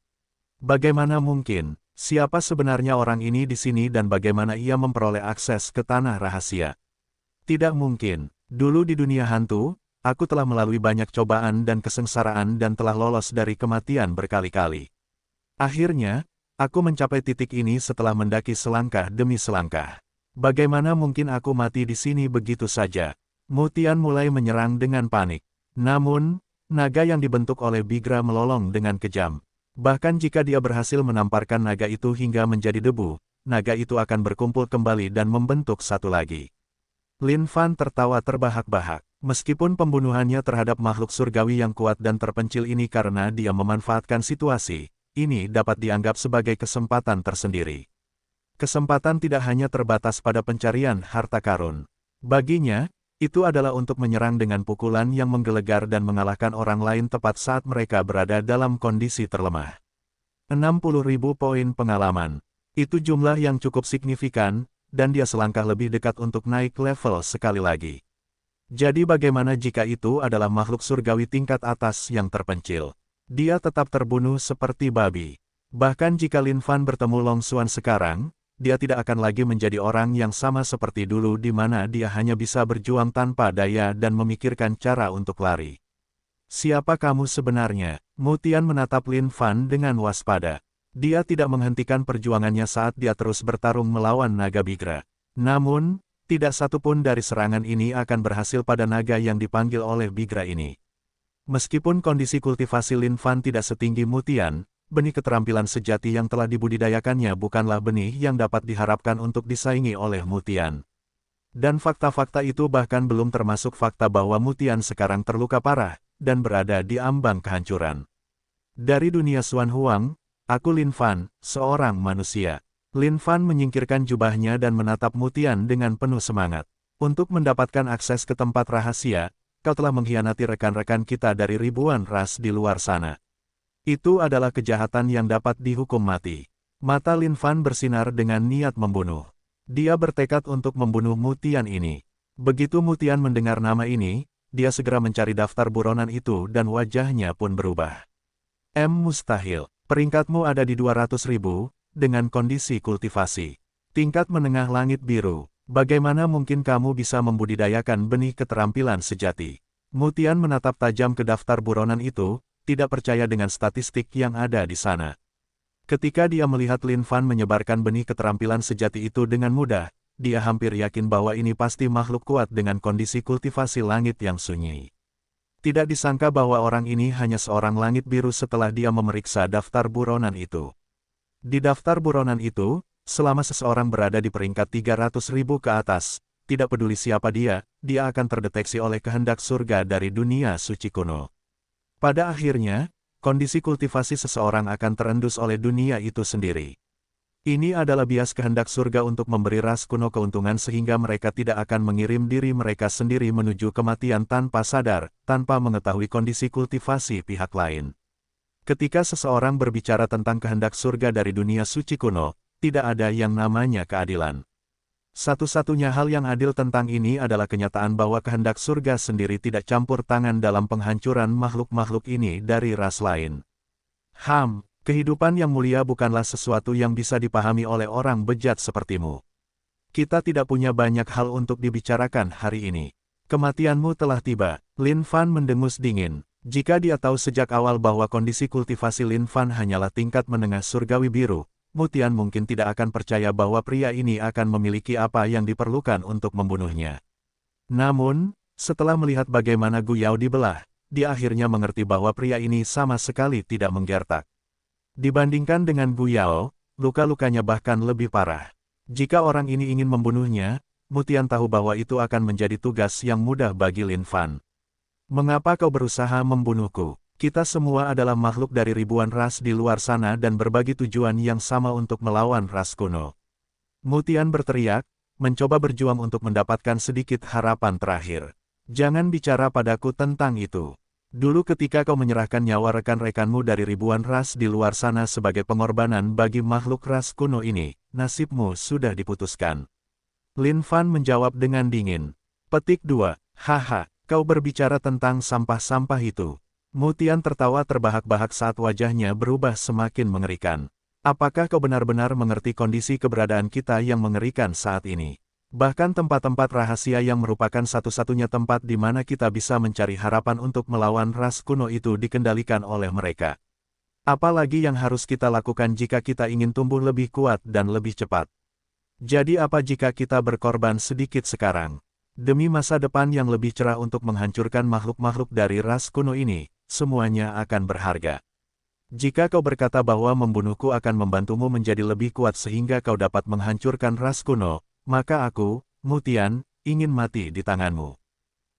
Bagaimana mungkin? Siapa sebenarnya orang ini di sini dan bagaimana ia memperoleh akses ke tanah rahasia? Tidak mungkin. Dulu di dunia hantu, aku telah melalui banyak cobaan dan kesengsaraan dan telah lolos dari kematian berkali-kali. Akhirnya, aku mencapai titik ini setelah mendaki selangkah demi selangkah. Bagaimana mungkin aku mati di sini begitu saja? Mutian mulai menyerang dengan panik. Namun, naga yang dibentuk oleh Bigra melolong dengan kejam. Bahkan jika dia berhasil menamparkan naga itu hingga menjadi debu, naga itu akan berkumpul kembali dan membentuk satu lagi. Lin Fan tertawa terbahak-bahak. Meskipun pembunuhannya terhadap makhluk surgawi yang kuat dan terpencil ini karena dia memanfaatkan situasi, ini dapat dianggap sebagai kesempatan tersendiri. Kesempatan tidak hanya terbatas pada pencarian harta karun. Baginya, itu adalah untuk menyerang dengan pukulan yang menggelegar dan mengalahkan orang lain tepat saat mereka berada dalam kondisi terlemah. 60.000 poin pengalaman. Itu jumlah yang cukup signifikan, dan dia selangkah lebih dekat untuk naik level sekali lagi. Jadi bagaimana jika itu adalah makhluk surgawi tingkat atas yang terpencil? Dia tetap terbunuh seperti babi. Bahkan jika Lin Fan bertemu Long Xuan sekarang, dia tidak akan lagi menjadi orang yang sama seperti dulu di mana dia hanya bisa berjuang tanpa daya dan memikirkan cara untuk lari. Siapa kamu sebenarnya? Mu Tian menatap Lin Fan dengan waspada. Dia tidak menghentikan perjuangannya saat dia terus bertarung melawan naga Bigra. Namun, tidak satupun dari serangan ini akan berhasil pada naga yang dipanggil oleh Bigra ini. Meskipun kondisi kultivasi Lin Fan tidak setinggi Mu Tian, benih keterampilan sejati yang telah dibudidayakannya bukanlah benih yang dapat diharapkan untuk disaingi oleh Mu Tian. Dan fakta-fakta itu bahkan belum termasuk fakta bahwa Mu Tian sekarang terluka parah, dan berada di ambang kehancuran. Dari dunia Xuan Huang, aku Lin Fan, seorang manusia. Lin Fan menyingkirkan jubahnya dan menatap Mu Tian dengan penuh semangat. Untuk mendapatkan akses ke tempat rahasia, kau telah mengkhianati rekan-rekan kita dari ribuan ras di luar sana. Itu adalah kejahatan yang dapat dihukum mati. Mata Lin Fan bersinar dengan niat membunuh. Dia bertekad untuk membunuh Mu Tian ini. Begitu Mu Tian mendengar nama ini, dia segera mencari daftar buronan itu dan wajahnya pun berubah. Mustahil. Peringkatmu ada di 200.000, dengan kondisi kultivasi tingkat menengah langit biru. Bagaimana mungkin kamu bisa membudidayakan benih keterampilan sejati? Mu Tian menatap tajam ke daftar buronan itu, tidak percaya dengan statistik yang ada di sana. Ketika dia melihat Lin Fan menyebarkan benih keterampilan sejati itu dengan mudah, dia hampir yakin bahwa ini pasti makhluk kuat dengan kondisi kultivasi langit yang sunyi. Tidak disangka bahwa orang ini hanya seorang langit biru setelah dia memeriksa daftar buronan itu. Di daftar buronan itu, selama seseorang berada di peringkat 300.000 ke atas, tidak peduli siapa dia akan terdeteksi oleh kehendak surga dari dunia suci kuno. Pada akhirnya, kondisi kultivasi seseorang akan terendus oleh dunia itu sendiri. Ini adalah bias kehendak surga untuk memberi ras kuno keuntungan sehingga mereka tidak akan mengirim diri mereka sendiri menuju kematian tanpa sadar, tanpa mengetahui kondisi kultivasi pihak lain. Ketika seseorang berbicara tentang kehendak surga dari dunia suci kuno, tidak ada yang namanya keadilan. Satu-satunya hal yang adil tentang ini adalah kenyataan bahwa kehendak surga sendiri tidak campur tangan dalam penghancuran makhluk-makhluk ini dari ras lain. Kehidupan yang mulia bukanlah sesuatu yang bisa dipahami oleh orang bejat sepertimu. Kita tidak punya banyak hal untuk dibicarakan hari ini. Kematianmu telah tiba. Lin Fan mendengus dingin. Jika dia tahu sejak awal bahwa kondisi kultivasi Lin Fan hanyalah tingkat menengah surgawi biru, Mu Tian mungkin tidak akan percaya bahwa pria ini akan memiliki apa yang diperlukan untuk membunuhnya. Namun, setelah melihat bagaimana Gu Yao dibelah, dia akhirnya mengerti bahwa pria ini sama sekali tidak menggertak. Dibandingkan dengan Gu Yao, luka-lukanya bahkan lebih parah. Jika orang ini ingin membunuhnya, Mu Tian tahu bahwa itu akan menjadi tugas yang mudah bagi Lin Fan. Mengapa kau berusaha membunuhku? Kita semua adalah makhluk dari ribuan ras di luar sana dan berbagi tujuan yang sama untuk melawan ras kuno. Mu Tian berteriak, mencoba berjuang untuk mendapatkan sedikit harapan terakhir. Jangan bicara padaku tentang itu. Dulu ketika kau menyerahkan nyawa rekan-rekanmu dari ribuan ras di luar sana sebagai pengorbanan bagi makhluk ras kuno ini, nasibmu sudah diputuskan. Lin Fan menjawab dengan dingin. Petik 2. Haha, kau berbicara tentang sampah-sampah itu. Mu Tian tertawa terbahak-bahak saat wajahnya berubah semakin mengerikan. Apakah kau benar-benar mengerti kondisi keberadaan kita yang mengerikan saat ini? Bahkan tempat-tempat rahasia yang merupakan satu-satunya tempat di mana kita bisa mencari harapan untuk melawan ras kuno itu dikendalikan oleh mereka. Apalagi yang harus kita lakukan jika kita ingin tumbuh lebih kuat dan lebih cepat? Jadi apa jika kita berkorban sedikit sekarang? Demi masa depan yang lebih cerah untuk menghancurkan makhluk-makhluk dari ras kuno ini, semuanya akan berharga. Jika kau berkata bahwa membunuhku akan membantumu menjadi lebih kuat sehingga kau dapat menghancurkan ras kuno, maka aku, Mutian, ingin mati di tanganmu.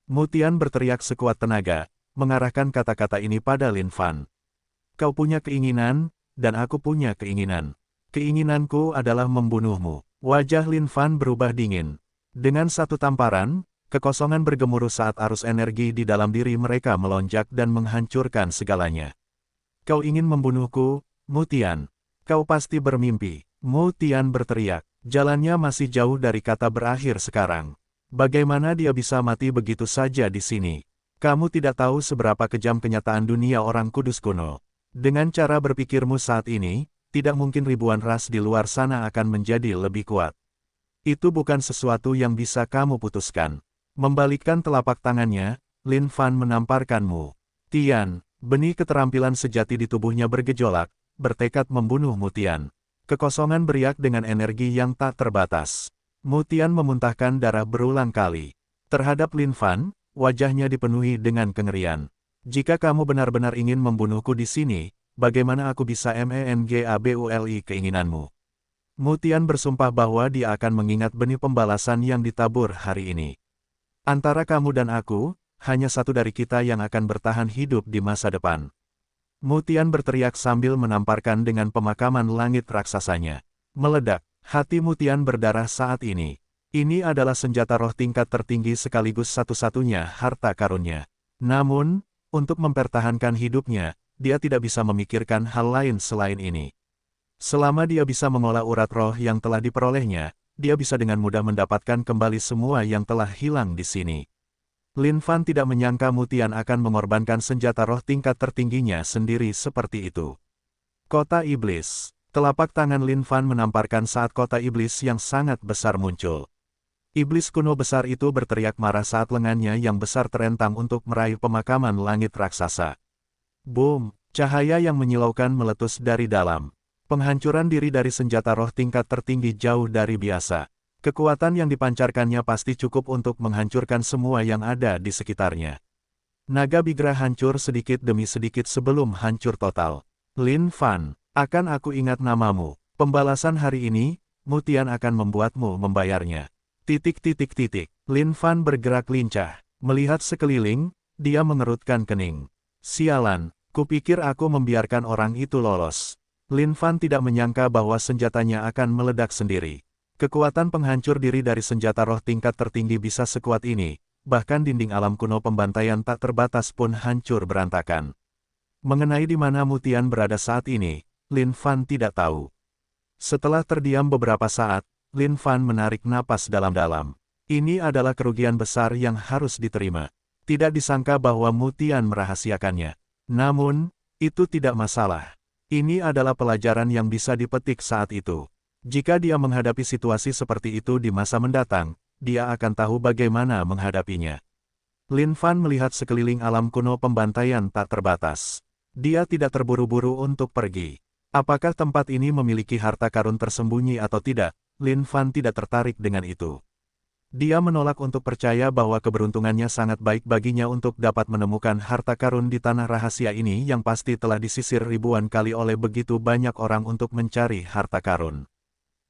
Mutian berteriak sekuat tenaga, mengarahkan kata-kata ini pada Lin Fan. Kau punya keinginan, dan aku punya keinginan. Keinginanku adalah membunuhmu. Wajah Lin Fan berubah dingin. Dengan satu tamparan, kekosongan bergemuruh saat arus energi di dalam diri mereka melonjak dan menghancurkan segalanya. Kau ingin membunuhku, Mutian? Kau pasti bermimpi. Mutian berteriak. Jalannya masih jauh dari kata berakhir sekarang. Bagaimana dia bisa mati begitu saja di sini? Kamu tidak tahu seberapa kejam kenyataan dunia orang kudus kuno. Dengan cara berpikirmu saat ini, tidak mungkin ribuan ras di luar sana akan menjadi lebih kuat. Itu bukan sesuatu yang bisa kamu putuskan. Membalikkan telapak tangannya, Lin Fan menamparkanmu. Tian, benih keterampilan sejati di tubuhnya bergejolak, bertekad membunuh Mutian. Kekosongan beriak dengan energi yang tak terbatas. Mutian memuntahkan darah berulang kali. Terhadap Lin Fan, wajahnya dipenuhi dengan kengerian. Jika kamu benar-benar ingin membunuhku di sini, bagaimana aku bisa menggabuli keinginanmu? Mutian bersumpah bahwa dia akan mengingat benih pembalasan yang ditabur hari ini. Antara kamu dan aku, hanya satu dari kita yang akan bertahan hidup di masa depan. Mutian berteriak sambil menamparkan dengan pemakaman langit raksasanya. Meledak, hati Mutian berdarah saat ini. Ini adalah senjata roh tingkat tertinggi sekaligus satu-satunya harta karunnya. Namun, untuk mempertahankan hidupnya, dia tidak bisa memikirkan hal lain selain ini. Selama dia bisa mengolah urat roh yang telah diperolehnya, dia bisa dengan mudah mendapatkan kembali semua yang telah hilang di sini. Lin Fan tidak menyangka Mutian akan mengorbankan senjata roh tingkat tertingginya sendiri seperti itu. Kota Iblis. Telapak tangan Lin Fan menamparkan saat kota iblis yang sangat besar muncul. Iblis kuno besar itu berteriak marah saat lengannya yang besar terentang untuk meraih pemakaman langit raksasa. Boom! Cahaya yang menyilaukan meletus dari dalam. Penghancuran diri dari senjata roh tingkat tertinggi jauh dari biasa. Kekuatan yang dipancarkannya pasti cukup untuk menghancurkan semua yang ada di sekitarnya. Naga Bigra hancur sedikit demi sedikit sebelum hancur total. Lin Fan, akan aku ingat namamu. Pembalasan hari ini, Mutian akan membuatmu membayarnya. Lin Fan bergerak lincah. Melihat sekeliling, dia mengerutkan kening. Sialan, kupikir aku membiarkan orang itu lolos. Lin Fan tidak menyangka bahwa senjatanya akan meledak sendiri. Kekuatan penghancur diri dari senjata roh tingkat tertinggi bisa sekuat ini, bahkan dinding alam kuno pembantaian tak terbatas pun hancur berantakan. Mengenai di mana Mutian berada saat ini, Lin Fan tidak tahu. Setelah terdiam beberapa saat, Lin Fan menarik napas dalam-dalam. Ini adalah kerugian besar yang harus diterima. Tidak disangka bahwa Mutian merahasiakannya. Namun, itu tidak masalah. Ini adalah pelajaran yang bisa dipetik saat itu. Jika dia menghadapi situasi seperti itu di masa mendatang, dia akan tahu bagaimana menghadapinya. Lin Fan melihat sekeliling alam kuno pembantaian tak terbatas. Dia tidak terburu-buru untuk pergi. Apakah tempat ini memiliki harta karun tersembunyi atau tidak? Lin Fan tidak tertarik dengan itu. Dia menolak untuk percaya bahwa keberuntungannya sangat baik baginya untuk dapat menemukan harta karun di tanah rahasia ini yang pasti telah disisir ribuan kali oleh begitu banyak orang untuk mencari harta karun.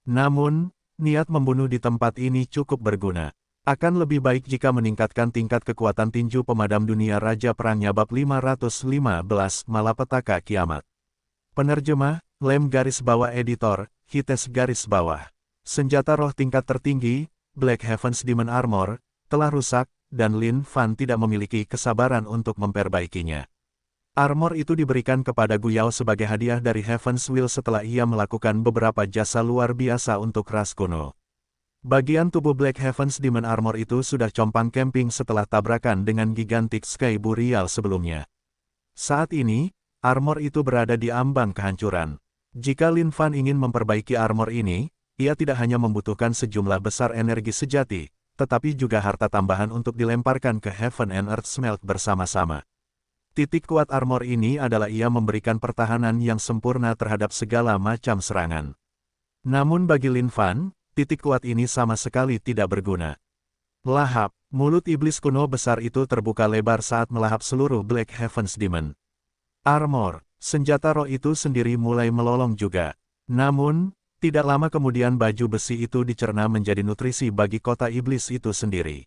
Namun, niat membunuh di tempat ini cukup berguna. Akan lebih baik jika meningkatkan tingkat kekuatan tinju pemadam dunia Raja Perangnya bab 515 Malapetaka Kiamat. Penerjemah, Lem garis bawah editor, Hites garis bawah. Senjata roh tingkat tertinggi, Black Heaven's Demon Armor, telah rusak, dan Lin Fan tidak memiliki kesabaran untuk memperbaikinya. Armor itu diberikan kepada Gu Yao sebagai hadiah dari Heaven's Will setelah ia melakukan beberapa jasa luar biasa untuk ras kuno. Bagian tubuh Black Heaven's Demon Armor itu sudah compang-camping setelah tabrakan dengan Gigantic Sky Burial sebelumnya. Saat ini, armor itu berada di ambang kehancuran. Jika Lin Fan ingin memperbaiki armor ini, ia tidak hanya membutuhkan sejumlah besar energi sejati, tetapi juga harta tambahan untuk dilemparkan ke Heaven and Earth Smelt bersama-sama. Titik kuat armor ini adalah ia memberikan pertahanan yang sempurna terhadap segala macam serangan. Namun bagi Lin Fan, titik kuat ini sama sekali tidak berguna. Lahap, mulut iblis kuno besar itu terbuka lebar saat melahap seluruh Black Heaven's Demon Armor. Senjata roh itu sendiri mulai melolong juga. Namun, tidak lama kemudian baju besi itu dicerna menjadi nutrisi bagi kota iblis itu sendiri.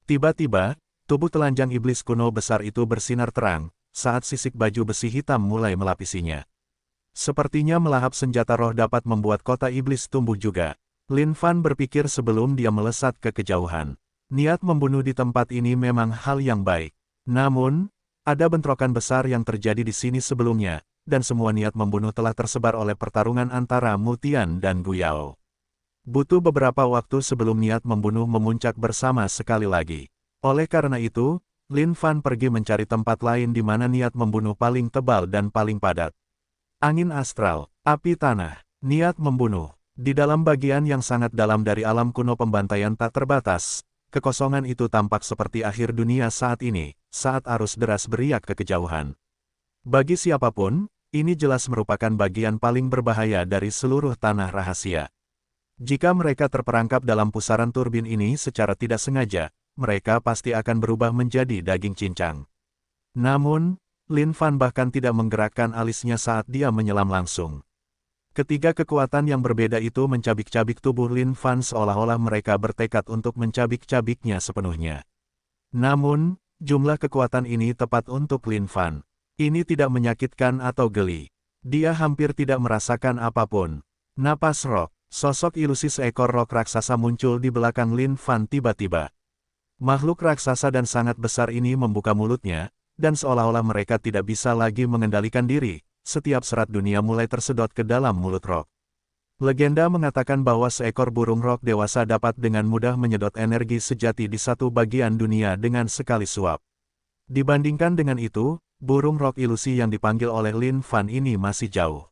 Tiba-tiba, tubuh telanjang iblis kuno besar itu bersinar terang, saat sisik baju besi hitam mulai melapisinya. Sepertinya melahap senjata roh dapat membuat kota iblis tumbuh juga. Lin Fan berpikir sebelum dia melesat ke kejauhan. Niat membunuh di tempat ini memang hal yang baik. Namun, ada bentrokan besar yang terjadi di sini sebelumnya, dan semua niat membunuh telah tersebar oleh pertarungan antara Mutian dan Guyao. Butuh beberapa waktu sebelum niat membunuh memuncak bersama sekali lagi. Oleh karena itu, Lin Fan pergi mencari tempat lain di mana niat membunuh paling tebal dan paling padat. Angin astral, api tanah, niat membunuh. Di dalam bagian yang sangat dalam dari alam kuno pembantaian tak terbatas, kekosongan itu tampak seperti akhir dunia saat ini, saat arus deras beriak ke kejauhan. Bagi siapapun, ini jelas merupakan bagian paling berbahaya dari seluruh tanah rahasia. Jika mereka terperangkap dalam pusaran turbin ini secara tidak sengaja, mereka pasti akan berubah menjadi daging cincang. Namun, Lin Fan bahkan tidak menggerakkan alisnya saat dia menyelam langsung. Ketiga kekuatan yang berbeda itu mencabik-cabik tubuh Lin Fan seolah-olah mereka bertekad untuk mencabik-cabiknya sepenuhnya. Namun, jumlah kekuatan ini tepat untuk Lin Fan. Ini tidak menyakitkan atau geli. Dia hampir tidak merasakan apapun. Napas roh, sosok ilusi seekor roh raksasa muncul di belakang Lin Fan tiba-tiba. Makhluk raksasa dan sangat besar ini membuka mulutnya, dan seolah-olah mereka tidak bisa lagi mengendalikan diri. Setiap serat dunia mulai tersedot ke dalam mulut roh. Legenda mengatakan bahwa seekor burung roh dewasa dapat dengan mudah menyedot energi sejati di satu bagian dunia dengan sekali suap. Dibandingkan dengan itu, burung roh ilusi yang dipanggil oleh Lin Fan ini masih jauh.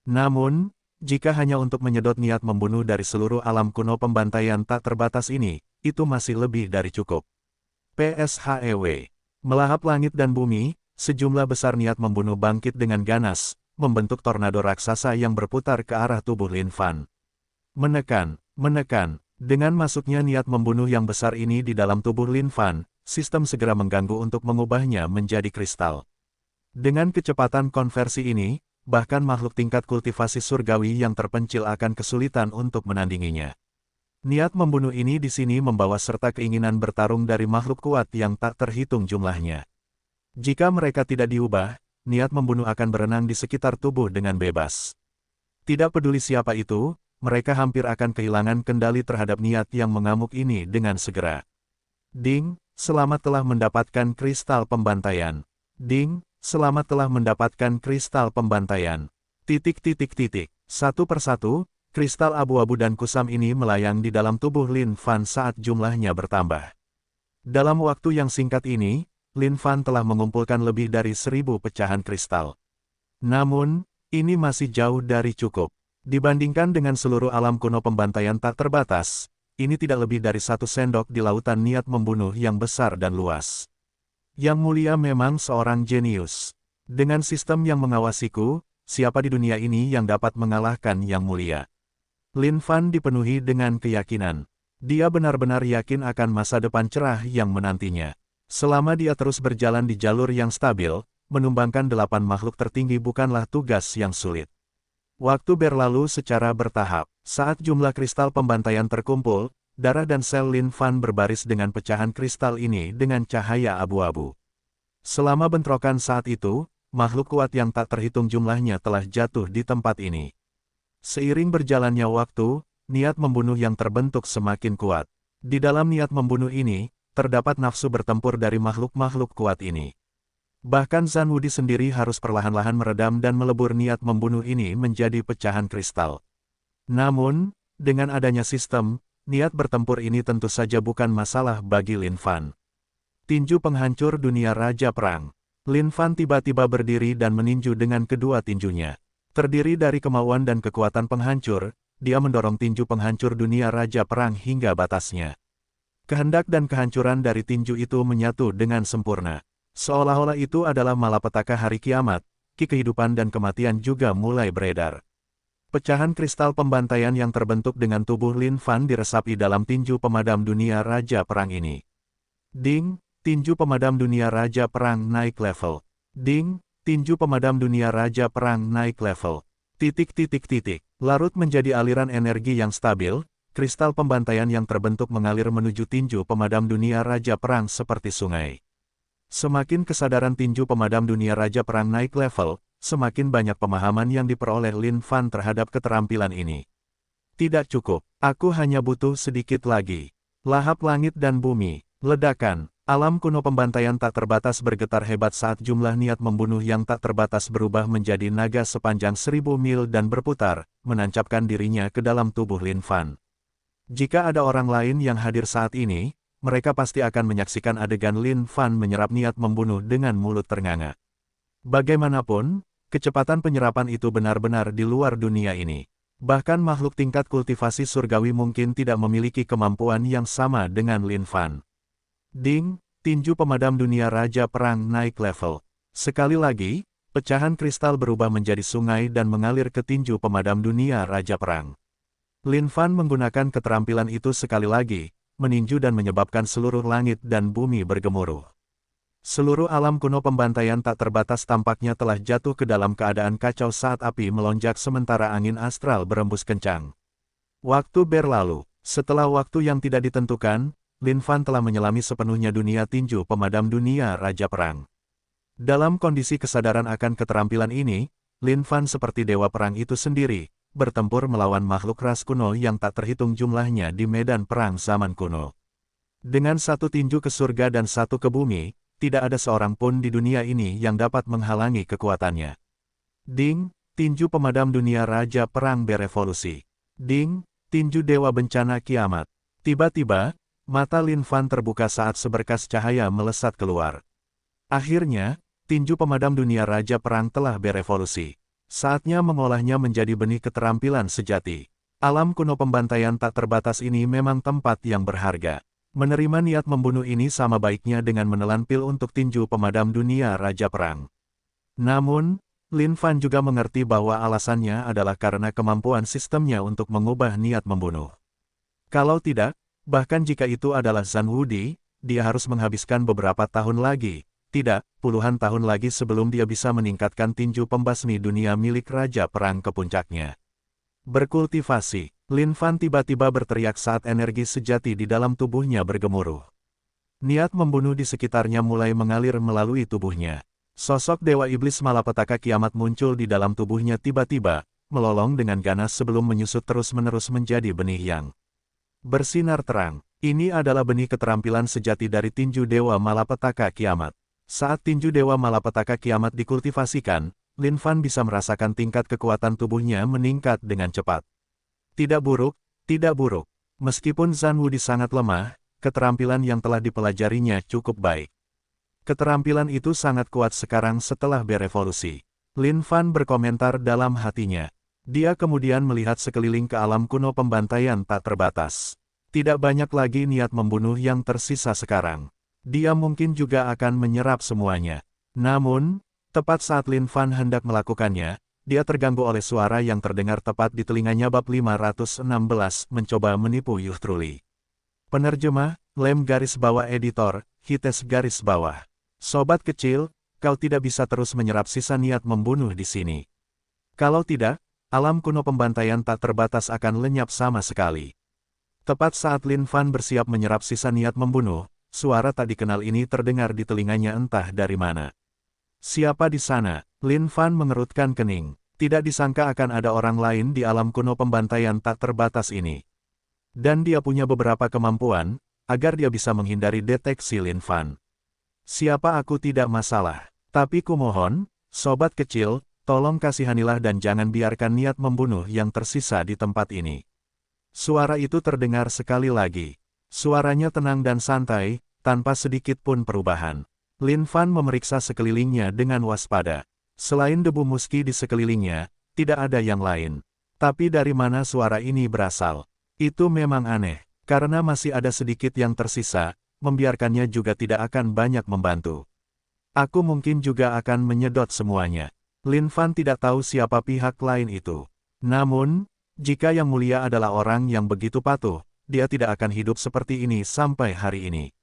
Namun, jika hanya untuk menyedot niat membunuh dari seluruh alam kuno pembantaian tak terbatas ini, itu masih lebih dari cukup. PSHEW. Melahap langit dan bumi, sejumlah besar niat membunuh bangkit dengan ganas, membentuk tornado raksasa yang berputar ke arah tubuh Lin Fan. Menekan. Dengan masuknya niat membunuh yang besar ini di dalam tubuh Lin Fan, sistem segera mengganggu untuk mengubahnya menjadi kristal. Dengan kecepatan konversi ini, bahkan makhluk tingkat kultivasi surgawi yang terpencil akan kesulitan untuk menandinginya. Niat membunuh ini di sini membawa serta keinginan bertarung dari makhluk kuat yang tak terhitung jumlahnya. Jika mereka tidak diubah, niat membunuh akan berenang di sekitar tubuh dengan bebas. Tidak peduli siapa itu, mereka hampir akan kehilangan kendali terhadap niat yang mengamuk ini dengan segera. Ding, selamat telah mendapatkan kristal pembantaian. Ding, selamat telah mendapatkan kristal pembantaian. Satu persatu, kristal abu-abu dan kusam ini melayang di dalam tubuh Lin Fan saat jumlahnya bertambah. Dalam waktu yang singkat ini, Lin Fan telah mengumpulkan lebih dari 1000 pecahan kristal. Namun, ini masih jauh dari cukup. Dibandingkan dengan seluruh alam kuno pembantaian tak terbatas, ini tidak lebih dari 1 sendok di lautan niat membunuh yang besar dan luas. Yang Mulia memang seorang jenius. Dengan sistem yang mengawasiku, siapa di dunia ini yang dapat mengalahkan Yang Mulia? Lin Fan dipenuhi dengan keyakinan. Dia benar-benar yakin akan masa depan cerah yang menantinya. Selama dia terus berjalan di jalur yang stabil, menumbangkan 8 makhluk tertinggi bukanlah tugas yang sulit. Waktu berlalu secara bertahap. Saat jumlah kristal pembantaian terkumpul, darah dan sel Lin Fan berbaris dengan pecahan kristal ini dengan cahaya abu-abu. Selama bentrokan saat itu, makhluk kuat yang tak terhitung jumlahnya telah jatuh di tempat ini. Seiring berjalannya waktu, niat membunuh yang terbentuk semakin kuat. Di dalam niat membunuh ini, terdapat nafsu bertempur dari makhluk-makhluk kuat ini. Bahkan Zhan Wudi sendiri harus perlahan-lahan meredam dan melebur niat membunuh ini menjadi pecahan kristal. Namun, dengan adanya sistem, niat bertempur ini tentu saja bukan masalah bagi Lin Fan. Tinju penghancur dunia Raja Perang. Lin Fan tiba-tiba berdiri dan meninju dengan kedua tinjunya. Terdiri dari kemauan dan kekuatan penghancur, dia mendorong tinju penghancur dunia Raja Perang hingga batasnya. Kehendak dan kehancuran dari tinju itu menyatu dengan sempurna. Seolah-olah itu adalah malapetaka hari kiamat, ki kehidupan dan kematian juga mulai beredar. Pecahan kristal pembantaian yang terbentuk dengan tubuh Lin Fan diresapi dalam tinju pemadam dunia Raja Perang ini. Ding, tinju pemadam dunia Raja Perang naik level. Ding, Tinju pemadam dunia Raja Perang naik level. Larut menjadi aliran energi yang stabil, kristal pembantaian yang terbentuk mengalir menuju tinju pemadam dunia Raja Perang seperti sungai. Semakin kesadaran tinju pemadam dunia Raja Perang naik level, semakin banyak pemahaman yang diperoleh Lin Fan terhadap keterampilan ini. Tidak cukup, aku hanya butuh sedikit lagi. Lahap langit dan bumi, ledakan, alam kuno pembantaian tak terbatas bergetar hebat saat jumlah niat membunuh yang tak terbatas berubah menjadi naga sepanjang 1000 mil dan berputar, menancapkan dirinya ke dalam tubuh Lin Fan. Jika ada orang lain yang hadir saat ini, mereka pasti akan menyaksikan adegan Lin Fan menyerap niat membunuh dengan mulut ternganga. Bagaimanapun, kecepatan penyerapan itu benar-benar di luar dunia ini. Bahkan makhluk tingkat kultivasi surgawi mungkin tidak memiliki kemampuan yang sama dengan Lin Fan. Ding, tinju pemadam dunia Raja Perang naik level. Sekali lagi, pecahan kristal berubah menjadi sungai dan mengalir ke tinju pemadam dunia Raja Perang. Lin Fan menggunakan keterampilan itu sekali lagi, meninju dan menyebabkan seluruh langit dan bumi bergemuruh. Seluruh alam kuno pembantaian tak terbatas tampaknya telah jatuh ke dalam keadaan kacau saat api melonjak sementara angin astral berembus kencang. Waktu berlalu. Setelah waktu yang tidak ditentukan, Lin Fan telah menyelami sepenuhnya dunia tinju pemadam dunia Raja Perang. Dalam kondisi kesadaran akan keterampilan ini, Lin Fan seperti dewa perang itu sendiri, bertempur melawan makhluk ras kuno yang tak terhitung jumlahnya di medan perang zaman kuno. Dengan satu tinju ke surga dan satu ke bumi, tidak ada seorang pun di dunia ini yang dapat menghalangi kekuatannya. Ding, tinju pemadam dunia Raja Perang berevolusi. Ding, tinju dewa bencana kiamat. Tiba-tiba, mata Lin Fan terbuka saat seberkas cahaya melesat keluar. Akhirnya, tinju pemadam dunia Raja Perang telah berevolusi. Saatnya mengolahnya menjadi benih keterampilan sejati. Alam kuno pembantaian tak terbatas ini memang tempat yang berharga. Menerima niat membunuh ini sama baiknya dengan menelan pil untuk tinju pemadam dunia Raja Perang. Namun, Lin Fan juga mengerti bahwa alasannya adalah karena kemampuan sistemnya untuk mengubah niat membunuh. Kalau tidak, bahkan jika itu adalah Zhan Wudi, dia harus menghabiskan beberapa tahun lagi. Tidak, puluhan tahun lagi sebelum dia bisa meningkatkan tinju pembasmi dunia milik Raja Perang ke puncaknya. Berkultivasi, Lin Fan tiba-tiba berteriak saat energi sejati di dalam tubuhnya bergemuruh. Niat membunuh di sekitarnya mulai mengalir melalui tubuhnya. Sosok Dewa Iblis Malapetaka Kiamat muncul di dalam tubuhnya tiba-tiba, melolong dengan ganas sebelum menyusut terus-menerus menjadi benih yang bersinar terang. Ini adalah benih keterampilan sejati dari tinju Dewa Malapetaka Kiamat. Saat tinju Dewa Malapetaka Kiamat dikultivasikan, Lin Fan bisa merasakan tingkat kekuatan tubuhnya meningkat dengan cepat. Tidak buruk, tidak buruk. Meskipun Zhan Wudi sangat lemah, keterampilan yang telah dipelajarinya cukup baik. Keterampilan itu sangat kuat sekarang setelah berevolusi. Lin Fan berkomentar dalam hatinya. Dia kemudian melihat sekeliling ke alam kuno pembantaian tak terbatas. Tidak banyak lagi niat membunuh yang tersisa sekarang. Dia mungkin juga akan menyerap semuanya. Namun, tepat saat Lin Fan hendak melakukannya, dia terganggu oleh suara yang terdengar tepat di telinganya. Bab 516 mencoba menipu Yuh Truli. Penerjemah, Lem garis bawah editor, Hites garis bawah. Sobat kecil, kau tidak bisa terus menyerap sisa niat membunuh di sini. Kalau tidak, alam kuno pembantaian tak terbatas akan lenyap sama sekali. Tepat saat Lin Fan bersiap menyerap sisa niat membunuh, suara tak dikenal ini terdengar di telinganya entah dari mana. Siapa di sana? Lin Fan mengerutkan kening. Tidak disangka akan ada orang lain di alam kuno pembantaian tak terbatas ini. Dan dia punya beberapa kemampuan, agar dia bisa menghindari deteksi Lin Fan. Siapa aku tidak masalah. Tapi kumohon, sobat kecil, tolong kasihanilah dan jangan biarkan niat membunuh yang tersisa di tempat ini. Suara itu terdengar sekali lagi. Suaranya tenang dan santai, tanpa sedikit pun perubahan. Lin Fan memeriksa sekelilingnya dengan waspada. Selain debu muski di sekelilingnya, tidak ada yang lain. Tapi dari mana suara ini berasal? Itu memang aneh, karena masih ada sedikit yang tersisa, membiarkannya juga tidak akan banyak membantu. Aku mungkin juga akan menyedot semuanya. Lin Fan tidak tahu siapa pihak lain itu. Namun, jika Yang Mulia adalah orang yang begitu patuh, dia tidak akan hidup seperti ini sampai hari ini.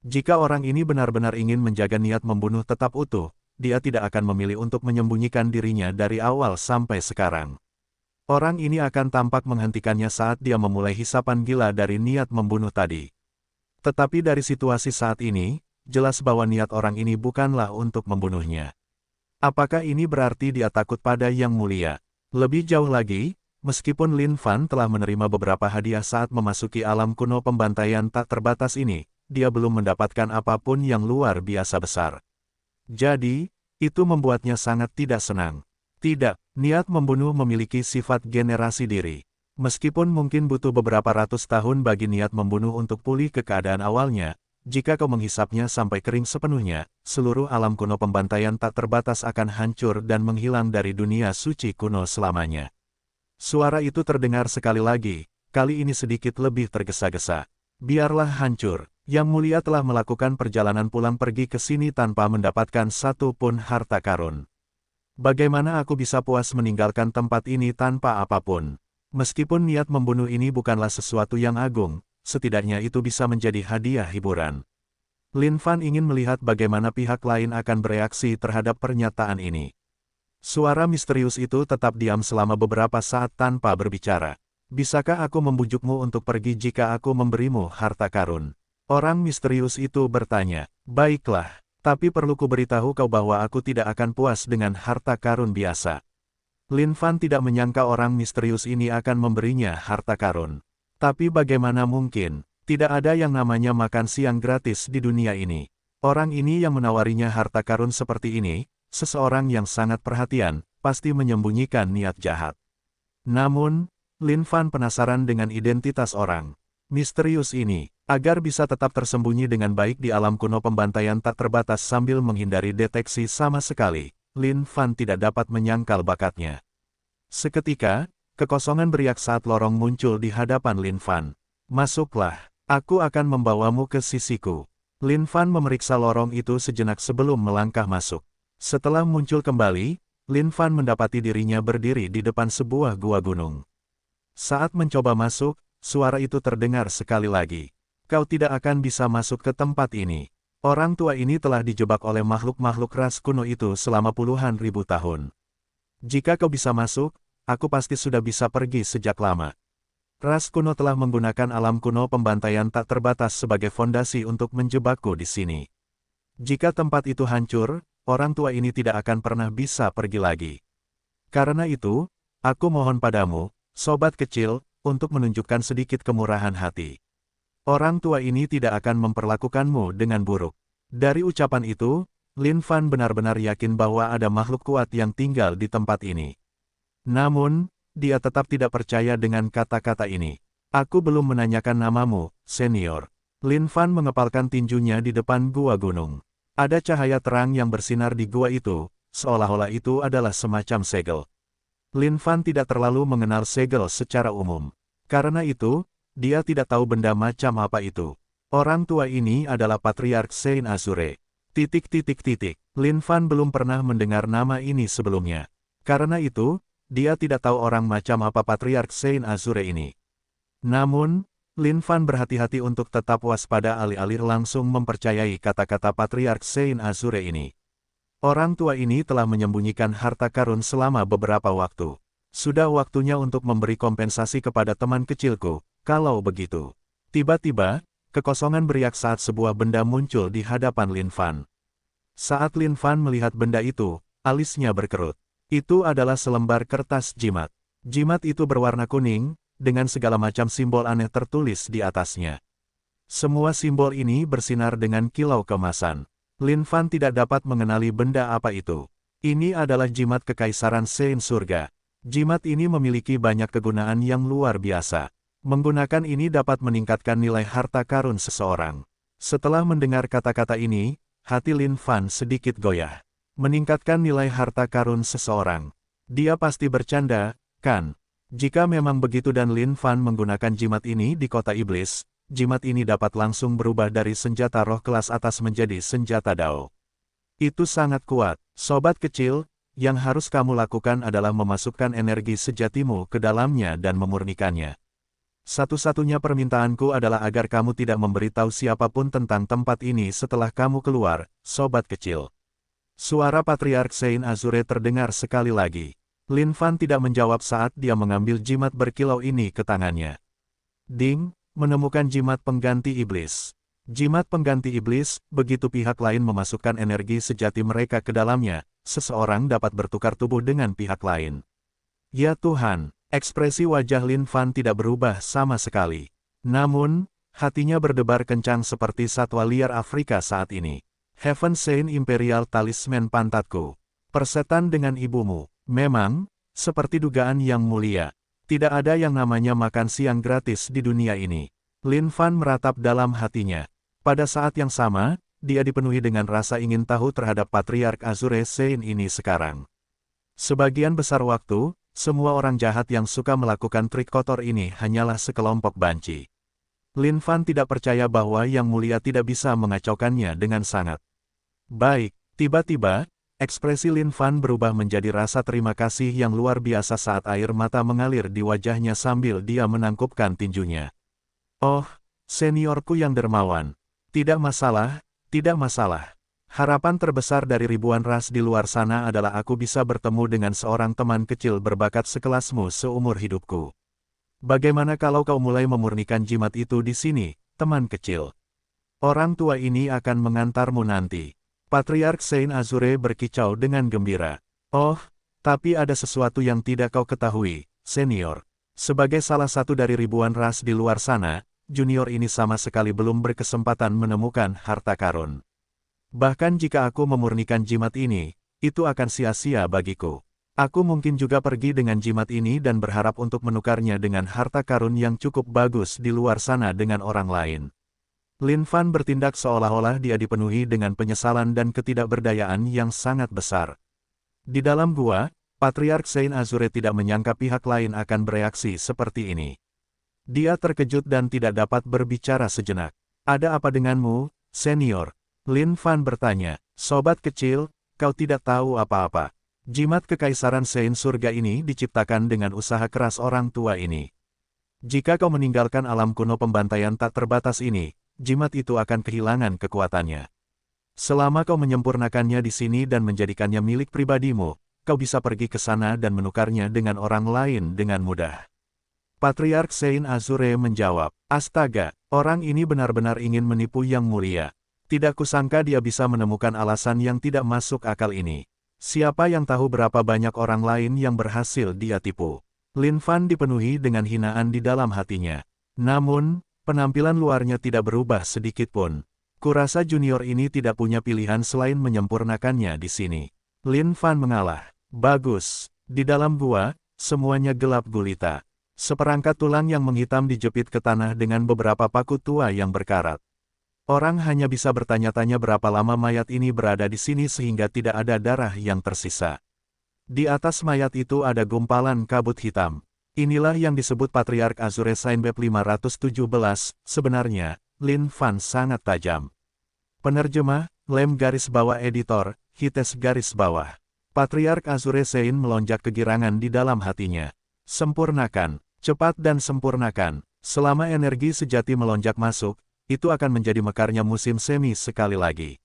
Jika orang ini benar-benar ingin menjaga niat membunuh tetap utuh, dia tidak akan memilih untuk menyembunyikan dirinya dari awal sampai sekarang. Orang ini akan tampak menghentikannya saat dia memulai hisapan gila dari niat membunuh tadi. Tetapi dari situasi saat ini, jelas bahwa niat orang ini bukanlah untuk membunuhnya. Apakah ini berarti dia takut pada Yang Mulia? Lebih jauh lagi, meskipun Lin Fan telah menerima beberapa hadiah saat memasuki alam kuno pembantaian tak terbatas ini, dia belum mendapatkan apapun yang luar biasa besar. Jadi, itu membuatnya sangat tidak senang. Tidak, niat membunuh memiliki sifat generasi diri. Meskipun mungkin butuh beberapa ratus tahun bagi niat membunuh untuk pulih ke keadaan awalnya, jika kau menghisapnya sampai kering sepenuhnya, seluruh alam kuno pembantaian tak terbatas akan hancur dan menghilang dari dunia suci kuno selamanya. Suara itu terdengar sekali lagi, kali ini sedikit lebih tergesa-gesa. Biarlah hancur, Yang Mulia telah melakukan perjalanan pulang pergi ke sini tanpa mendapatkan satu pun harta karun. Bagaimana aku bisa puas meninggalkan tempat ini tanpa apapun? Meskipun niat membunuh ini bukanlah sesuatu yang agung, setidaknya itu bisa menjadi hadiah hiburan. Lin Fan ingin melihat bagaimana pihak lain akan bereaksi terhadap pernyataan ini. Suara misterius itu tetap diam selama beberapa saat tanpa berbicara. Bisakah aku membujukmu untuk pergi jika aku memberimu harta karun? Orang misterius itu bertanya. Baiklah. Tapi perlu kuberitahu kau bahwa aku tidak akan puas dengan harta karun biasa. Lin Fan tidak menyangka orang misterius ini akan memberinya harta karun. Tapi bagaimana mungkin, tidak ada yang namanya makan siang gratis di dunia ini. Orang ini yang menawarinya harta karun seperti ini, seseorang yang sangat perhatian, pasti menyembunyikan niat jahat. Namun, Lin Fan penasaran dengan identitas orang misterius ini. Agar bisa tetap tersembunyi dengan baik di alam kuno pembantaian tak terbatas sambil menghindari deteksi sama sekali, Lin Fan tidak dapat menyangkal bakatnya. Seketika, kekosongan beriak saat lorong muncul di hadapan Lin Fan. Masuklah, aku akan membawamu ke sisiku. Lin Fan memeriksa lorong itu sejenak sebelum melangkah masuk. Setelah muncul kembali, Lin Fan mendapati dirinya berdiri di depan sebuah gua gunung. Saat mencoba masuk, suara itu terdengar sekali lagi. Kau tidak akan bisa masuk ke tempat ini. Orang tua ini telah dijebak oleh makhluk-makhluk ras kuno itu selama puluhan ribu tahun. Jika kau bisa masuk, aku pasti sudah bisa pergi sejak lama. Ras kuno telah menggunakan alam kuno pembantaian tak terbatas sebagai fondasi untuk menjebakku di sini. Jika tempat itu hancur, orang tua ini tidak akan pernah bisa pergi lagi. Karena itu, aku mohon padamu, sobat kecil, untuk menunjukkan sedikit kemurahan hati. Orang tua ini tidak akan memperlakukanmu dengan buruk. Dari ucapan itu, Lin Fan benar-benar yakin bahwa ada makhluk kuat yang tinggal di tempat ini. Namun, dia tetap tidak percaya dengan kata-kata ini. Aku belum menanyakan namamu, senior. Lin Fan mengepalkan tinjunya di depan gua gunung. Ada cahaya terang yang bersinar di gua itu, seolah-olah itu adalah semacam segel. Lin Fan tidak terlalu mengenal segel secara umum. Karena itu, dia tidak tahu benda macam apa itu. Orang tua ini adalah Patriark Saint Azure. Lin Fan belum pernah mendengar nama ini sebelumnya. Karena itu, dia tidak tahu orang macam apa Patriark Saint Azure ini. Namun, Lin Fan berhati-hati untuk tetap waspada alih-alih langsung mempercayai kata-kata Patriark Saint Azure ini. Orang tua ini telah menyembunyikan harta karun selama beberapa waktu. Sudah waktunya untuk memberi kompensasi kepada teman kecilku. Kalau begitu, tiba-tiba, kekosongan beriak saat sebuah benda muncul di hadapan Lin Fan. Saat Lin Fan melihat benda itu, alisnya berkerut. Itu adalah selembar kertas jimat. Jimat itu berwarna kuning, dengan segala macam simbol aneh tertulis di atasnya. Semua simbol ini bersinar dengan kilau keemasan. Lin Fan tidak dapat mengenali benda apa itu. Ini adalah jimat Kekaisaran Saint Surga. Jimat ini memiliki banyak kegunaan yang luar biasa. Menggunakan ini dapat meningkatkan nilai harta karun seseorang. Setelah mendengar kata-kata ini, hati Lin Fan sedikit goyah. Meningkatkan nilai harta karun seseorang. Dia pasti bercanda, kan? Jika memang begitu dan Lin Fan menggunakan jimat ini di kota iblis, jimat ini dapat langsung berubah dari senjata roh kelas atas menjadi senjata Dao. Itu sangat kuat, sobat kecil, yang harus kamu lakukan adalah memasukkan energi sejatimu ke dalamnya dan memurnikannya. Satu-satunya permintaanku adalah agar kamu tidak memberitahu siapapun tentang tempat ini setelah kamu keluar, sobat kecil. Suara Patriark Saint Azure terdengar sekali lagi. Lin Fan tidak menjawab saat dia mengambil jimat berkilau ini ke tangannya. Ding, menemukan jimat pengganti iblis. Jimat pengganti iblis, begitu pihak lain memasukkan energi sejati mereka ke dalamnya, seseorang dapat bertukar tubuh dengan pihak lain. Ya Tuhan, ekspresi wajah Lin Fan tidak berubah sama sekali. Namun, hatinya berdebar kencang seperti satwa liar Afrika saat ini. Heaven Saint Imperial Talisman pantatku. Persetan dengan ibumu. Memang, seperti dugaan yang mulia. Tidak ada yang namanya makan siang gratis di dunia ini. Lin Fan meratap dalam hatinya. Pada saat yang sama, dia dipenuhi dengan rasa ingin tahu terhadap Patriark Azure Saint ini sekarang. Sebagian besar waktu, semua orang jahat yang suka melakukan trik kotor ini hanyalah sekelompok banci. Lin Fan tidak percaya bahwa Yang Mulia tidak bisa mengacaukannya dengan sangat. Baik, tiba-tiba, ekspresi Lin Fan berubah menjadi rasa terima kasih yang luar biasa saat air mata mengalir di wajahnya sambil dia menangkupkan tinjunya. Oh, seniorku yang dermawan. Tidak masalah, tidak masalah. Harapan terbesar dari ribuan ras di luar sana adalah aku bisa bertemu dengan seorang teman kecil berbakat sekelasmu seumur hidupku. Bagaimana kalau kau mulai memurnikan jimat itu di sini, teman kecil? Orang tua ini akan mengantarmu nanti. Patriark Saint Azure berkicau dengan gembira. Oh, tapi ada sesuatu yang tidak kau ketahui, senior. Sebagai salah satu dari ribuan ras di luar sana, junior ini sama sekali belum berkesempatan menemukan harta karun. Bahkan jika aku memurnikan jimat ini, itu akan sia-sia bagiku. Aku mungkin juga pergi dengan jimat ini dan berharap untuk menukarnya dengan harta karun yang cukup bagus di luar sana dengan orang lain. Lin Fan bertindak seolah-olah dia dipenuhi dengan penyesalan dan ketidakberdayaan yang sangat besar. Di dalam gua, Patriark Saint Azure tidak menyangka pihak lain akan bereaksi seperti ini. Dia terkejut dan tidak dapat berbicara sejenak. Ada apa denganmu, senior? Lin Fan bertanya. Sobat kecil, kau tidak tahu apa-apa. Jimat Kekaisaran Saint Surga ini diciptakan dengan usaha keras orang tua ini. Jika kau meninggalkan alam kuno pembantaian tak terbatas ini, jimat itu akan kehilangan kekuatannya. Selama kau menyempurnakannya di sini dan menjadikannya milik pribadimu, kau bisa pergi ke sana dan menukarnya dengan orang lain dengan mudah. Patriark Saint Azure menjawab, astaga, orang ini benar-benar ingin menipu Yang Mulia. Tidak kusangka dia bisa menemukan alasan yang tidak masuk akal ini. Siapa yang tahu berapa banyak orang lain yang berhasil dia tipu. Lin Fan dipenuhi dengan hinaan di dalam hatinya. Namun, penampilan luarnya tidak berubah sedikit pun. Kurasa junior ini tidak punya pilihan selain menyempurnakannya di sini. Lin Fan mengalah. Bagus. Di dalam gua, semuanya gelap gulita. Seperangkat tulang yang menghitam dijepit ke tanah dengan beberapa paku tua yang berkarat. Orang hanya bisa bertanya-tanya berapa lama mayat ini berada di sini sehingga tidak ada darah yang tersisa. Di atas mayat itu ada gumpalan kabut hitam. Inilah yang disebut Patriark Azure Saint Bab 517, sebenarnya, Lin Fan sangat tajam. Penerjemah, Lem garis bawah editor, Hites garis bawah. Patriark Azure Saint melonjak kegirangan di dalam hatinya. Sempurnakan, cepat dan sempurnakan. Selama energi sejati melonjak masuk, itu akan menjadi mekarnya musim semi sekali lagi.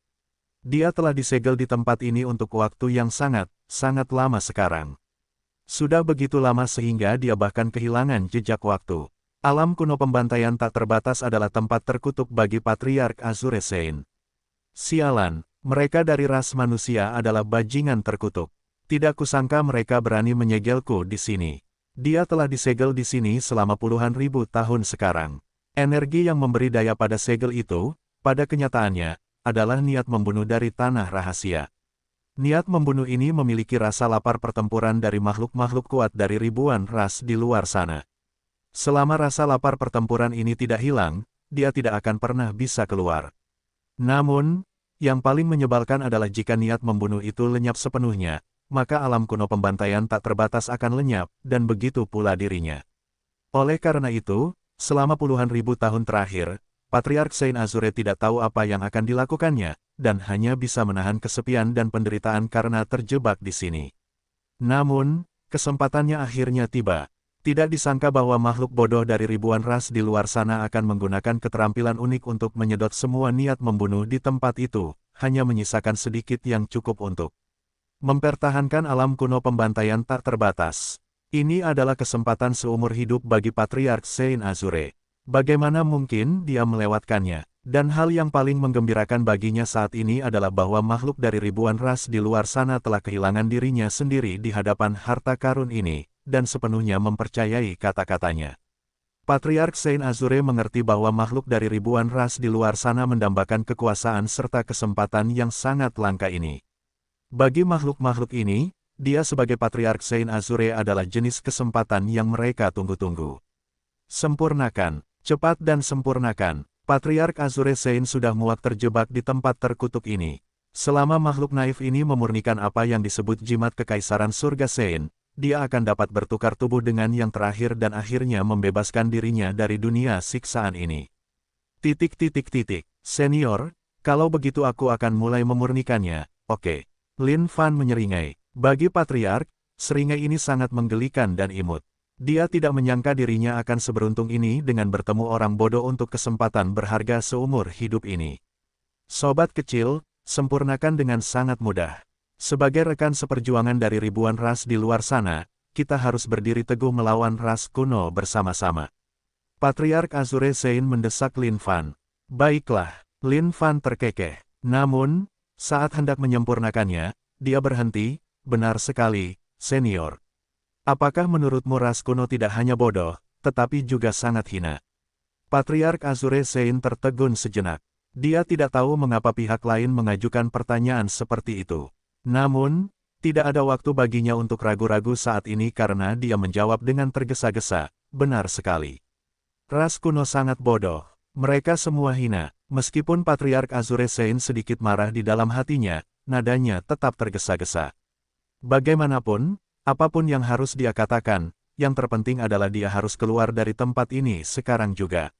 Dia telah disegel di tempat ini untuk waktu yang sangat lama sekarang. Sudah begitu lama sehingga dia bahkan kehilangan jejak waktu. Alam kuno pembantaian tak terbatas adalah tempat terkutuk bagi Patriark Azure Saint. Sialan, mereka dari ras manusia adalah bajingan terkutuk. Tidak kusangka mereka berani menyegelku di sini. Dia telah disegel di sini selama puluhan ribu tahun sekarang. Energi yang memberi daya pada segel itu, pada kenyataannya, adalah niat membunuh dari tanah rahasia. Niat membunuh ini memiliki rasa lapar pertempuran dari makhluk-makhluk kuat dari ribuan ras di luar sana. Selama rasa lapar pertempuran ini tidak hilang, dia tidak akan pernah bisa keluar. Namun, yang paling menyebalkan adalah jika niat membunuh itu lenyap sepenuhnya, maka alam kuno pembantaian tak terbatas akan lenyap, dan begitu pula dirinya. Oleh karena itu, selama puluhan ribu tahun terakhir, Patriark Saint Azure tidak tahu apa yang akan dilakukannya, dan hanya bisa menahan kesepian dan penderitaan karena terjebak di sini. Namun, kesempatannya akhirnya tiba. Tidak disangka bahwa makhluk bodoh dari ribuan ras di luar sana akan menggunakan keterampilan unik untuk menyedot semua niat membunuh di tempat itu, hanya menyisakan sedikit yang cukup untuk mempertahankan alam kuno pembantaian tak terbatas. Ini adalah kesempatan seumur hidup bagi Patriark Saint Azure. Bagaimana mungkin dia melewatkannya? Dan hal yang paling menggembirakan baginya saat ini adalah bahwa makhluk dari ribuan ras di luar sana telah kehilangan dirinya sendiri di hadapan harta karun ini, dan sepenuhnya mempercayai kata-katanya. Patriark Saint Azure mengerti bahwa makhluk dari ribuan ras di luar sana mendambakan kekuasaan serta kesempatan yang sangat langka ini. Bagi makhluk-makhluk ini, dia sebagai Patriark Saint Azure adalah jenis kesempatan yang mereka tunggu-tunggu. Sempurnakan, cepat dan sempurnakan. Patriark Azure Saint sudah muak terjebak di tempat terkutuk ini. Selama makhluk naif ini memurnikan apa yang disebut jimat kekaisaran surga Saint, dia akan dapat bertukar tubuh dengan yang terakhir dan akhirnya membebaskan dirinya dari dunia siksaan ini. Senior, kalau begitu aku akan mulai memurnikannya, oke. Lin Fan menyeringai. Bagi Patriark, seringai ini sangat menggelikan dan imut. Dia tidak menyangka dirinya akan seberuntung ini dengan bertemu orang bodoh untuk kesempatan berharga seumur hidup ini. Sobat kecil, sempurnakan dengan sangat mudah. Sebagai rekan seperjuangan dari ribuan ras di luar sana, kita harus berdiri teguh melawan ras kuno bersama-sama. Patriark Azure Saint mendesak Lin Fan. Baiklah, Lin Fan terkekeh. Namun, saat hendak menyempurnakannya, dia berhenti. Benar sekali, senior. Apakah menurutmu ras kuno tidak hanya bodoh, tetapi juga sangat hina? Patriark Azure Saint tertegun sejenak. Dia tidak tahu mengapa pihak lain mengajukan pertanyaan seperti itu. Namun, tidak ada waktu baginya untuk ragu-ragu saat ini karena dia menjawab dengan tergesa-gesa. Benar sekali. Ras kuno sangat bodoh. Mereka semua hina. Meskipun Patriark Azure Saint sedikit marah di dalam hatinya, nadanya tetap tergesa-gesa. Bagaimanapun, apapun yang harus dia katakan, yang terpenting adalah dia harus keluar dari tempat ini sekarang juga.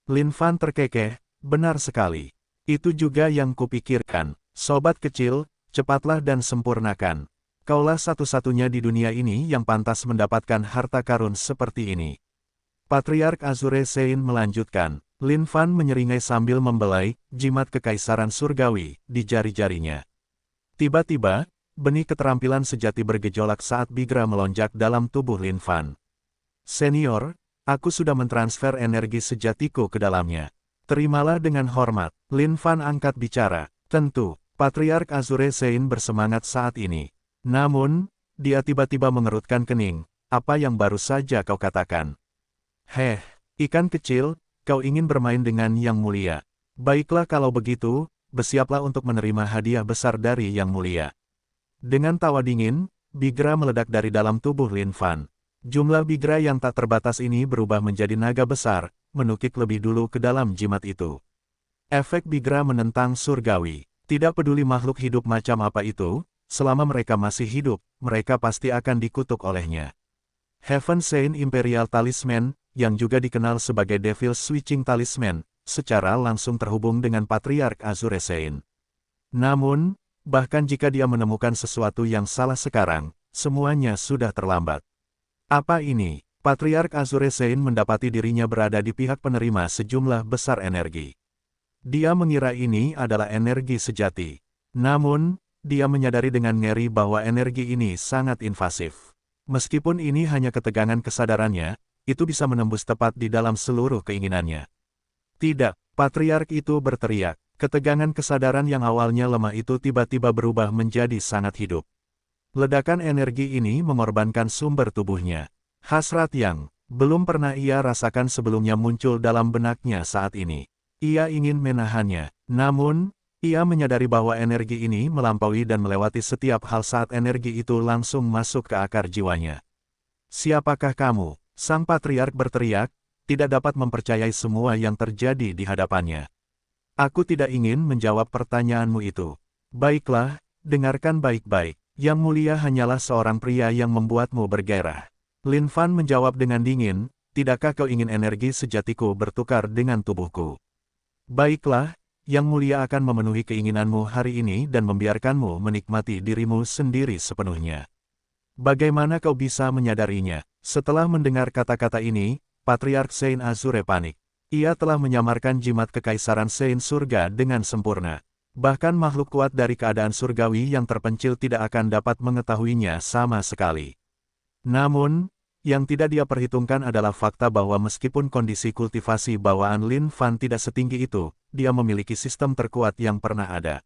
Lin Fan terkekeh, benar sekali. Itu juga yang kupikirkan. Sobat kecil, cepatlah dan sempurnakan. Kaulah satu-satunya di dunia ini yang pantas mendapatkan harta karun seperti ini. Patriark Azure Saint melanjutkan. Lin Fan menyeringai sambil membelai jimat kekaisaran surgawi di jari-jarinya. Tiba-tiba, benih keterampilan sejati bergejolak saat Bigra melonjak dalam tubuh Lin Fan. Senior, aku sudah mentransfer energi sejatiku ke dalamnya. Terimalah dengan hormat. Lin Fan angkat bicara. Tentu, Patriark Azure Saint bersemangat saat ini. Namun, dia tiba-tiba mengerutkan kening. Apa yang baru saja kau katakan? Heh, ikan kecil, kau ingin bermain dengan Yang Mulia. Baiklah kalau begitu, bersiaplah untuk menerima hadiah besar dari Yang Mulia. Dengan tawa dingin, Bigra meledak dari dalam tubuh Lin Fan. Jumlah Bigra yang tak terbatas ini berubah menjadi naga besar, menukik lebih dulu ke dalam jimat itu. Efek Bigra menentang surgawi. Tidak peduli makhluk hidup macam apa itu, selama mereka masih hidup, mereka pasti akan dikutuk olehnya. Heaven Saint Imperial Talisman, yang juga dikenal sebagai Devil Switching Talisman, secara langsung terhubung dengan Patriark Azure Saint. Namun, bahkan jika dia menemukan sesuatu yang salah sekarang, semuanya sudah terlambat. Apa ini? Patriark Azure Saint mendapati dirinya berada di pihak penerima sejumlah besar energi. Dia mengira ini adalah energi sejati. Namun, dia menyadari dengan ngeri bahwa energi ini sangat invasif. Meskipun ini hanya ketegangan kesadarannya, itu bisa menembus tepat di dalam seluruh keinginannya. Tidak, Patriark itu berteriak. Ketegangan kesadaran yang awalnya lemah itu tiba-tiba berubah menjadi sangat hidup. Ledakan energi ini mengorbankan sumber tubuhnya. Hasrat yang belum pernah ia rasakan sebelumnya muncul dalam benaknya saat ini. Ia ingin menahannya, namun, ia menyadari bahwa energi ini melampaui dan melewati setiap hal saat energi itu langsung masuk ke akar jiwanya. Siapakah kamu? Sang Patriark berteriak, tidak dapat mempercayai semua yang terjadi di hadapannya. Aku tidak ingin menjawab pertanyaanmu itu. Baiklah, dengarkan baik-baik. Yang Mulia hanyalah seorang pria yang membuatmu bergairah. Lin Fan menjawab dengan dingin, tidakkah kau ingin energi sejatiku bertukar dengan tubuhku? Baiklah, Yang Mulia akan memenuhi keinginanmu hari ini dan membiarkanmu menikmati dirimu sendiri sepenuhnya. Bagaimana kau bisa menyadarinya? Setelah mendengar kata-kata ini, Patriark Saint Azure panik. Ia telah menyamarkan jimat kekaisaran Saint Surga dengan sempurna. Bahkan makhluk kuat dari keadaan surgawi yang terpencil tidak akan dapat mengetahuinya sama sekali. Namun, yang tidak dia perhitungkan adalah fakta bahwa meskipun kondisi kultivasi bawaan Lin Fan tidak setinggi itu, dia memiliki sistem terkuat yang pernah ada.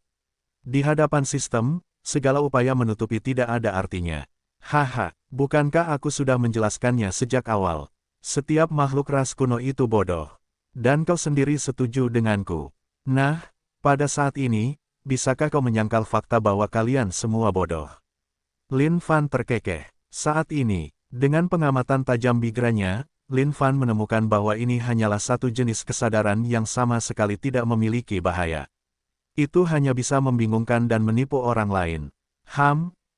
Di hadapan sistem, segala upaya menutupi tidak ada artinya. Haha, bukankah aku sudah menjelaskannya sejak awal? Setiap makhluk ras kuno itu bodoh. Dan kau sendiri setuju denganku. Nah, pada saat ini, bisakah kau menyangkal fakta bahwa kalian semua bodoh? Lin Fan terkekeh. Saat ini, dengan pengamatan tajam bigranya, Lin Fan menemukan bahwa ini hanyalah satu jenis kesadaran yang sama sekali tidak memiliki bahaya. Itu hanya bisa membingungkan dan menipu orang lain.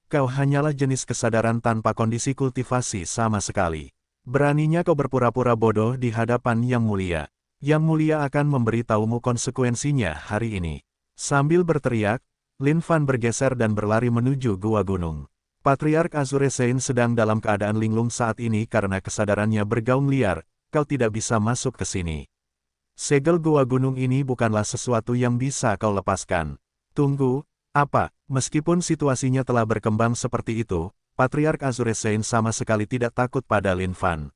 Kau hanyalah jenis kesadaran tanpa kondisi kultivasi sama sekali. Beraninya kau berpura-pura bodoh di hadapan Yang Mulia. Yang Mulia akan memberitahumu konsekuensinya hari ini. Sambil berteriak, Lin Fan bergeser dan berlari menuju gua gunung. Patriark Azure Sein sedang dalam keadaan linglung saat ini karena kesadarannya bergaung liar, kau tidak bisa masuk ke sini. Segel gua gunung ini bukanlah sesuatu yang bisa kau lepaskan. Tunggu, apa? Meskipun situasinya telah berkembang seperti itu, Patriark Azure Sein sama sekali tidak takut pada Lin Fan.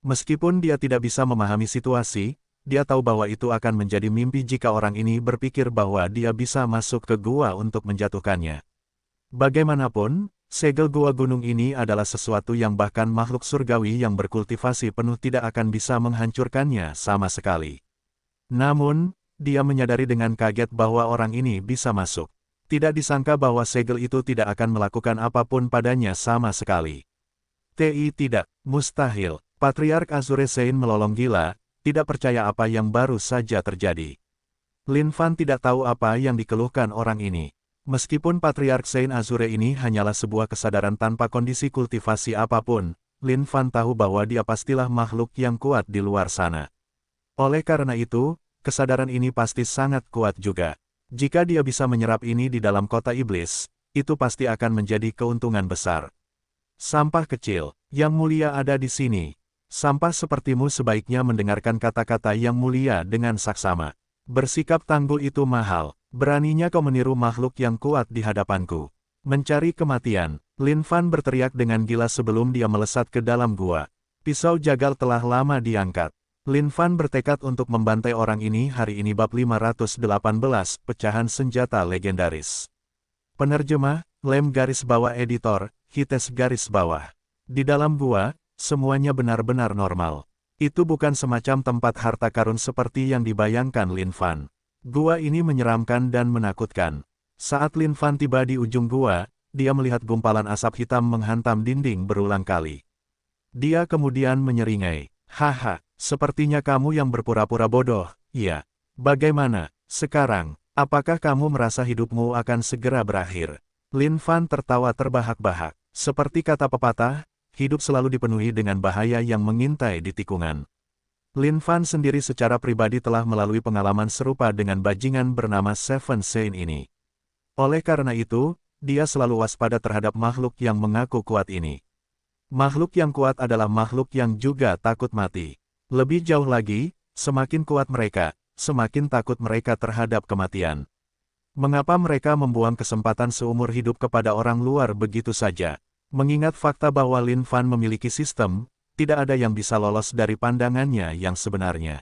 Meskipun dia tidak bisa memahami situasi, dia tahu bahwa itu akan menjadi mimpi jika orang ini berpikir bahwa dia bisa masuk ke gua untuk menjatuhkannya. Bagaimanapun, segel gua gunung ini adalah sesuatu yang bahkan makhluk surgawi yang berkultivasi penuh tidak akan bisa menghancurkannya sama sekali. Namun, dia menyadari dengan kaget bahwa orang ini bisa masuk. Tidak disangka bahwa segel itu tidak akan melakukan apapun padanya sama sekali. Tidak, mustahil. Patriark Azure Sein melolong gila, tidak percaya apa yang baru saja terjadi. Lin Fan tidak tahu apa yang dikeluhkan orang ini. Meskipun Patriark Sein Azure ini hanyalah sebuah kesadaran tanpa kondisi kultivasi apapun, Lin Fan tahu bahwa dia pastilah makhluk yang kuat di luar sana. Oleh karena itu, kesadaran ini pasti sangat kuat juga. Jika dia bisa menyerap ini di dalam kota iblis, itu pasti akan menjadi keuntungan besar. Sampah kecil, Yang Mulia ada di sini. Sampah sepertimu sebaiknya mendengarkan kata-kata Yang Mulia dengan saksama. Bersikap tangguh itu mahal. Beraninya kau meniru makhluk yang kuat di hadapanku. Mencari kematian, Lin Fan berteriak dengan gila sebelum dia melesat ke dalam gua. Pisau jagal telah lama diangkat. Lin Fan bertekad untuk membantai orang ini hari ini bab 518, pecahan senjata legendaris. Penerjemah, Lem garis bawah editor, Hites garis bawah. Di dalam gua, semuanya benar-benar normal. Itu bukan semacam tempat harta karun seperti yang dibayangkan Lin Fan. Gua ini menyeramkan dan menakutkan. Saat Lin Fan tiba di ujung gua, dia melihat gumpalan asap hitam menghantam dinding berulang kali. Dia kemudian menyeringai, "Haha, sepertinya kamu yang berpura-pura bodoh, iya. Bagaimana, sekarang, apakah kamu merasa hidupmu akan segera berakhir?" Lin Fan tertawa terbahak-bahak. Seperti kata pepatah, hidup selalu dipenuhi dengan bahaya yang mengintai di tikungan. Lin Fan sendiri secara pribadi telah melalui pengalaman serupa dengan bajingan bernama Seven Sein ini. Oleh karena itu, dia selalu waspada terhadap makhluk yang mengaku kuat ini. Makhluk yang kuat adalah makhluk yang juga takut mati. Lebih jauh lagi, semakin kuat mereka, semakin takut mereka terhadap kematian. Mengapa mereka membuang kesempatan seumur hidup kepada orang luar begitu saja? Mengingat fakta bahwa Lin Fan memiliki sistem, tidak ada yang bisa lolos dari pandangannya yang sebenarnya.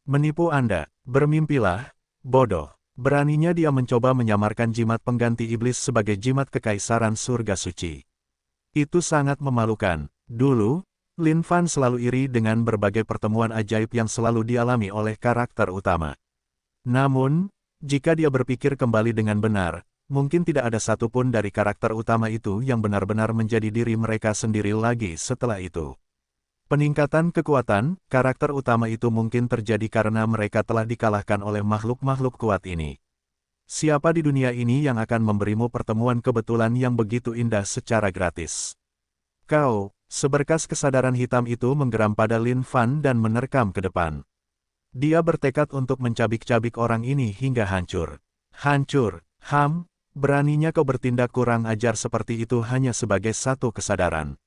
Menipu Anda, bermimpilah, bodoh. Beraninya dia mencoba menyamarkan jimat pengganti iblis sebagai jimat kekaisaran surga suci. Itu sangat memalukan. Dulu, Lin Fan selalu iri dengan berbagai pertemuan ajaib yang selalu dialami oleh karakter utama. Namun, jika dia berpikir kembali dengan benar, mungkin tidak ada satupun dari karakter utama itu yang benar-benar menjadi diri mereka sendiri lagi setelah itu. Peningkatan kekuatan, karakter utama itu mungkin terjadi karena mereka telah dikalahkan oleh makhluk-makhluk kuat ini. Siapa di dunia ini yang akan memberimu pertemuan kebetulan yang begitu indah secara gratis? Kau, seberkas kesadaran hitam itu menggeram pada Lin Fan dan menerkam ke depan. Dia bertekad untuk mencabik-cabik orang ini hingga hancur. Hancur, beraninya kau bertindak kurang ajar seperti itu hanya sebagai satu kesadaran.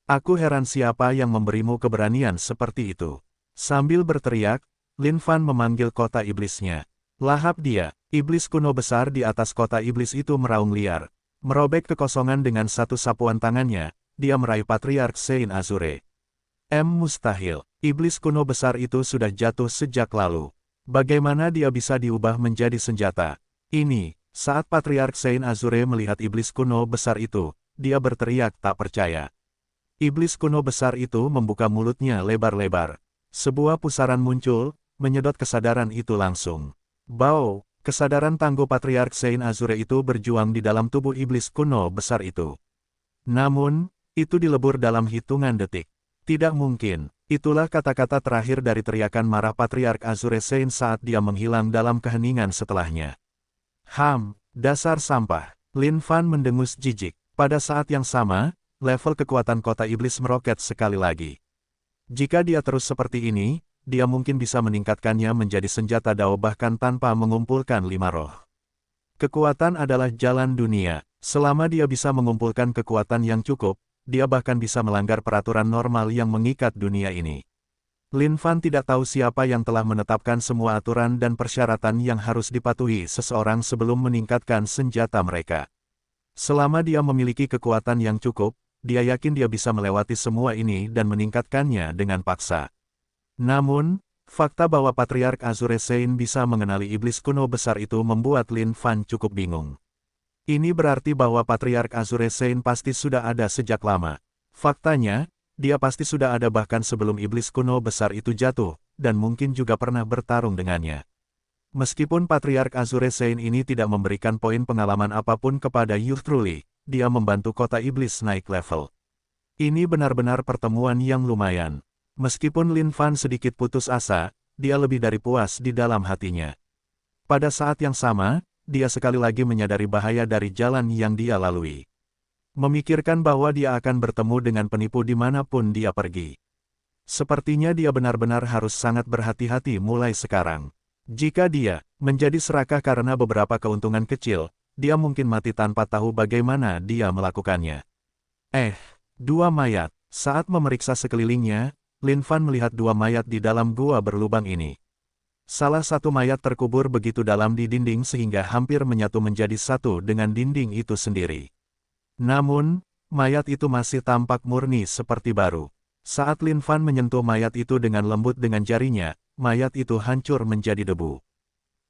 Aku heran siapa yang memberimu keberanian seperti itu. Sambil berteriak, Lin Fan memanggil kota iblisnya. Lahap dia, iblis kuno besar di atas kota iblis itu meraung liar. Merobek kekosongan dengan satu sapuan tangannya, dia meraih Patriark Saint Azure. Mustahil, iblis kuno besar itu sudah jatuh sejak lalu. Bagaimana dia bisa diubah menjadi senjata? Ini, saat Patriark Saint Azure melihat iblis kuno besar itu, dia berteriak tak percaya. Iblis kuno besar itu membuka mulutnya lebar-lebar. Sebuah pusaran muncul, menyedot kesadaran itu langsung. Bau, kesadaran tangguh Patriark Saint Azure itu berjuang di dalam tubuh iblis kuno besar itu. Namun, itu dilebur dalam hitungan detik. Tidak mungkin, itulah kata-kata terakhir dari teriakan marah Patriark Azure Saint saat dia menghilang dalam keheningan setelahnya. Dasar sampah. Lin Fan mendengus jijik. Pada saat yang sama, level kekuatan kota iblis meroket sekali lagi. Jika dia terus seperti ini, dia mungkin bisa meningkatkannya menjadi senjata Dao bahkan tanpa mengumpulkan 5 roh. Kekuatan adalah jalan dunia. Selama dia bisa mengumpulkan kekuatan yang cukup, dia bahkan bisa melanggar peraturan normal yang mengikat dunia ini. Lin Fan tidak tahu siapa yang telah menetapkan semua aturan dan persyaratan yang harus dipatuhi seseorang sebelum meningkatkan senjata mereka. Selama dia memiliki kekuatan yang cukup, dia yakin dia bisa melewati semua ini dan meningkatkannya dengan paksa. Namun, fakta bahwa Patriark Azure Saint bisa mengenali iblis kuno besar itu membuat Lin Fan cukup bingung. Ini berarti bahwa Patriark Azure Saint pasti sudah ada sejak lama. Faktanya, dia pasti sudah ada bahkan sebelum iblis kuno besar itu jatuh, dan mungkin juga pernah bertarung dengannya. Meskipun Patriark Azure Saint ini tidak memberikan poin pengalaman apapun kepada Youth Truly, dia membantu kota iblis naik level. Ini benar-benar pertemuan yang lumayan. Meskipun Lin Fan sedikit putus asa, dia lebih dari puas di dalam hatinya. Pada saat yang sama, dia sekali lagi menyadari bahaya dari jalan yang dia lalui. Memikirkan bahwa dia akan bertemu dengan penipu dimanapun dia pergi. Sepertinya dia benar-benar harus sangat berhati-hati mulai sekarang. Jika dia menjadi serakah karena beberapa keuntungan kecil, dia mungkin mati tanpa tahu bagaimana dia melakukannya. 2 mayat. Saat memeriksa sekelilingnya, Lin Fan melihat 2 mayat di dalam gua berlubang ini. Salah satu mayat terkubur begitu dalam di dinding sehingga hampir menyatu menjadi satu dengan dinding itu sendiri. Namun, mayat itu masih tampak murni seperti baru. Saat Lin Fan menyentuh mayat itu dengan lembut dengan jarinya, mayat itu hancur menjadi debu.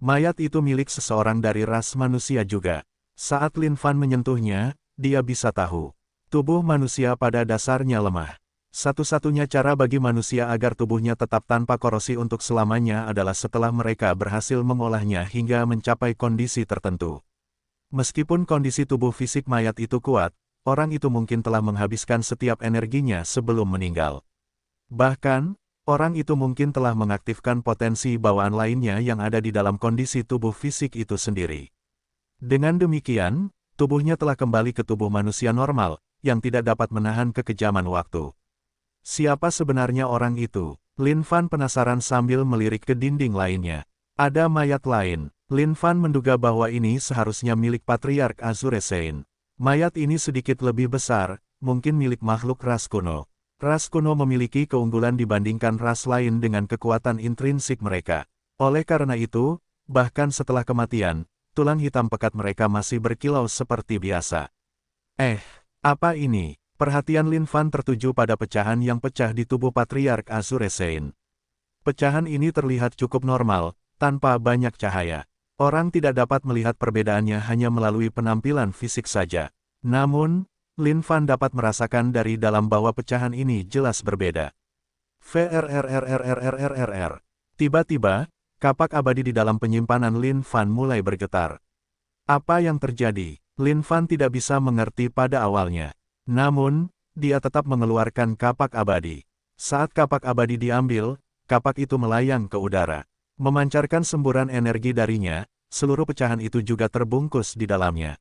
Mayat itu milik seseorang dari ras manusia juga. Saat Lin Fan menyentuhnya, dia bisa tahu. Tubuh manusia pada dasarnya lemah. Satu-satunya cara bagi manusia agar tubuhnya tetap tanpa korosi untuk selamanya adalah setelah mereka berhasil mengolahnya hingga mencapai kondisi tertentu. Meskipun kondisi tubuh fisik mayat itu kuat, orang itu mungkin telah menghabiskan setiap energinya sebelum meninggal. Bahkan, orang itu mungkin telah mengaktifkan potensi bawaan lainnya yang ada di dalam kondisi tubuh fisik itu sendiri. Dengan demikian, tubuhnya telah kembali ke tubuh manusia normal, yang tidak dapat menahan kekejaman waktu. Siapa sebenarnya orang itu? Lin Fan penasaran sambil melirik ke dinding lainnya. Ada mayat lain. Lin Fan menduga bahwa ini seharusnya milik Patriark Azure Saint. Mayat ini sedikit lebih besar, mungkin milik makhluk ras kuno. Ras kuno memiliki keunggulan dibandingkan ras lain dengan kekuatan intrinsik mereka. Oleh karena itu, bahkan setelah kematian, tulang hitam pekat mereka masih berkilau seperti biasa. Apa ini? Perhatian Lin Fan tertuju pada pecahan yang pecah di tubuh Patriark Azure Saint. Pecahan ini terlihat cukup normal, tanpa banyak cahaya. Orang tidak dapat melihat perbedaannya hanya melalui penampilan fisik saja. Namun, Lin Fan dapat merasakan dari dalam bahwa pecahan ini jelas berbeda. VRRRRRRRRR. Tiba-tiba, kapak abadi di dalam penyimpanan Lin Fan mulai bergetar. Apa yang terjadi? Lin Fan tidak bisa mengerti pada awalnya. Namun, dia tetap mengeluarkan kapak abadi. Saat kapak abadi diambil, kapak itu melayang ke udara. Memancarkan semburan energi darinya, seluruh pecahan itu juga terbungkus di dalamnya.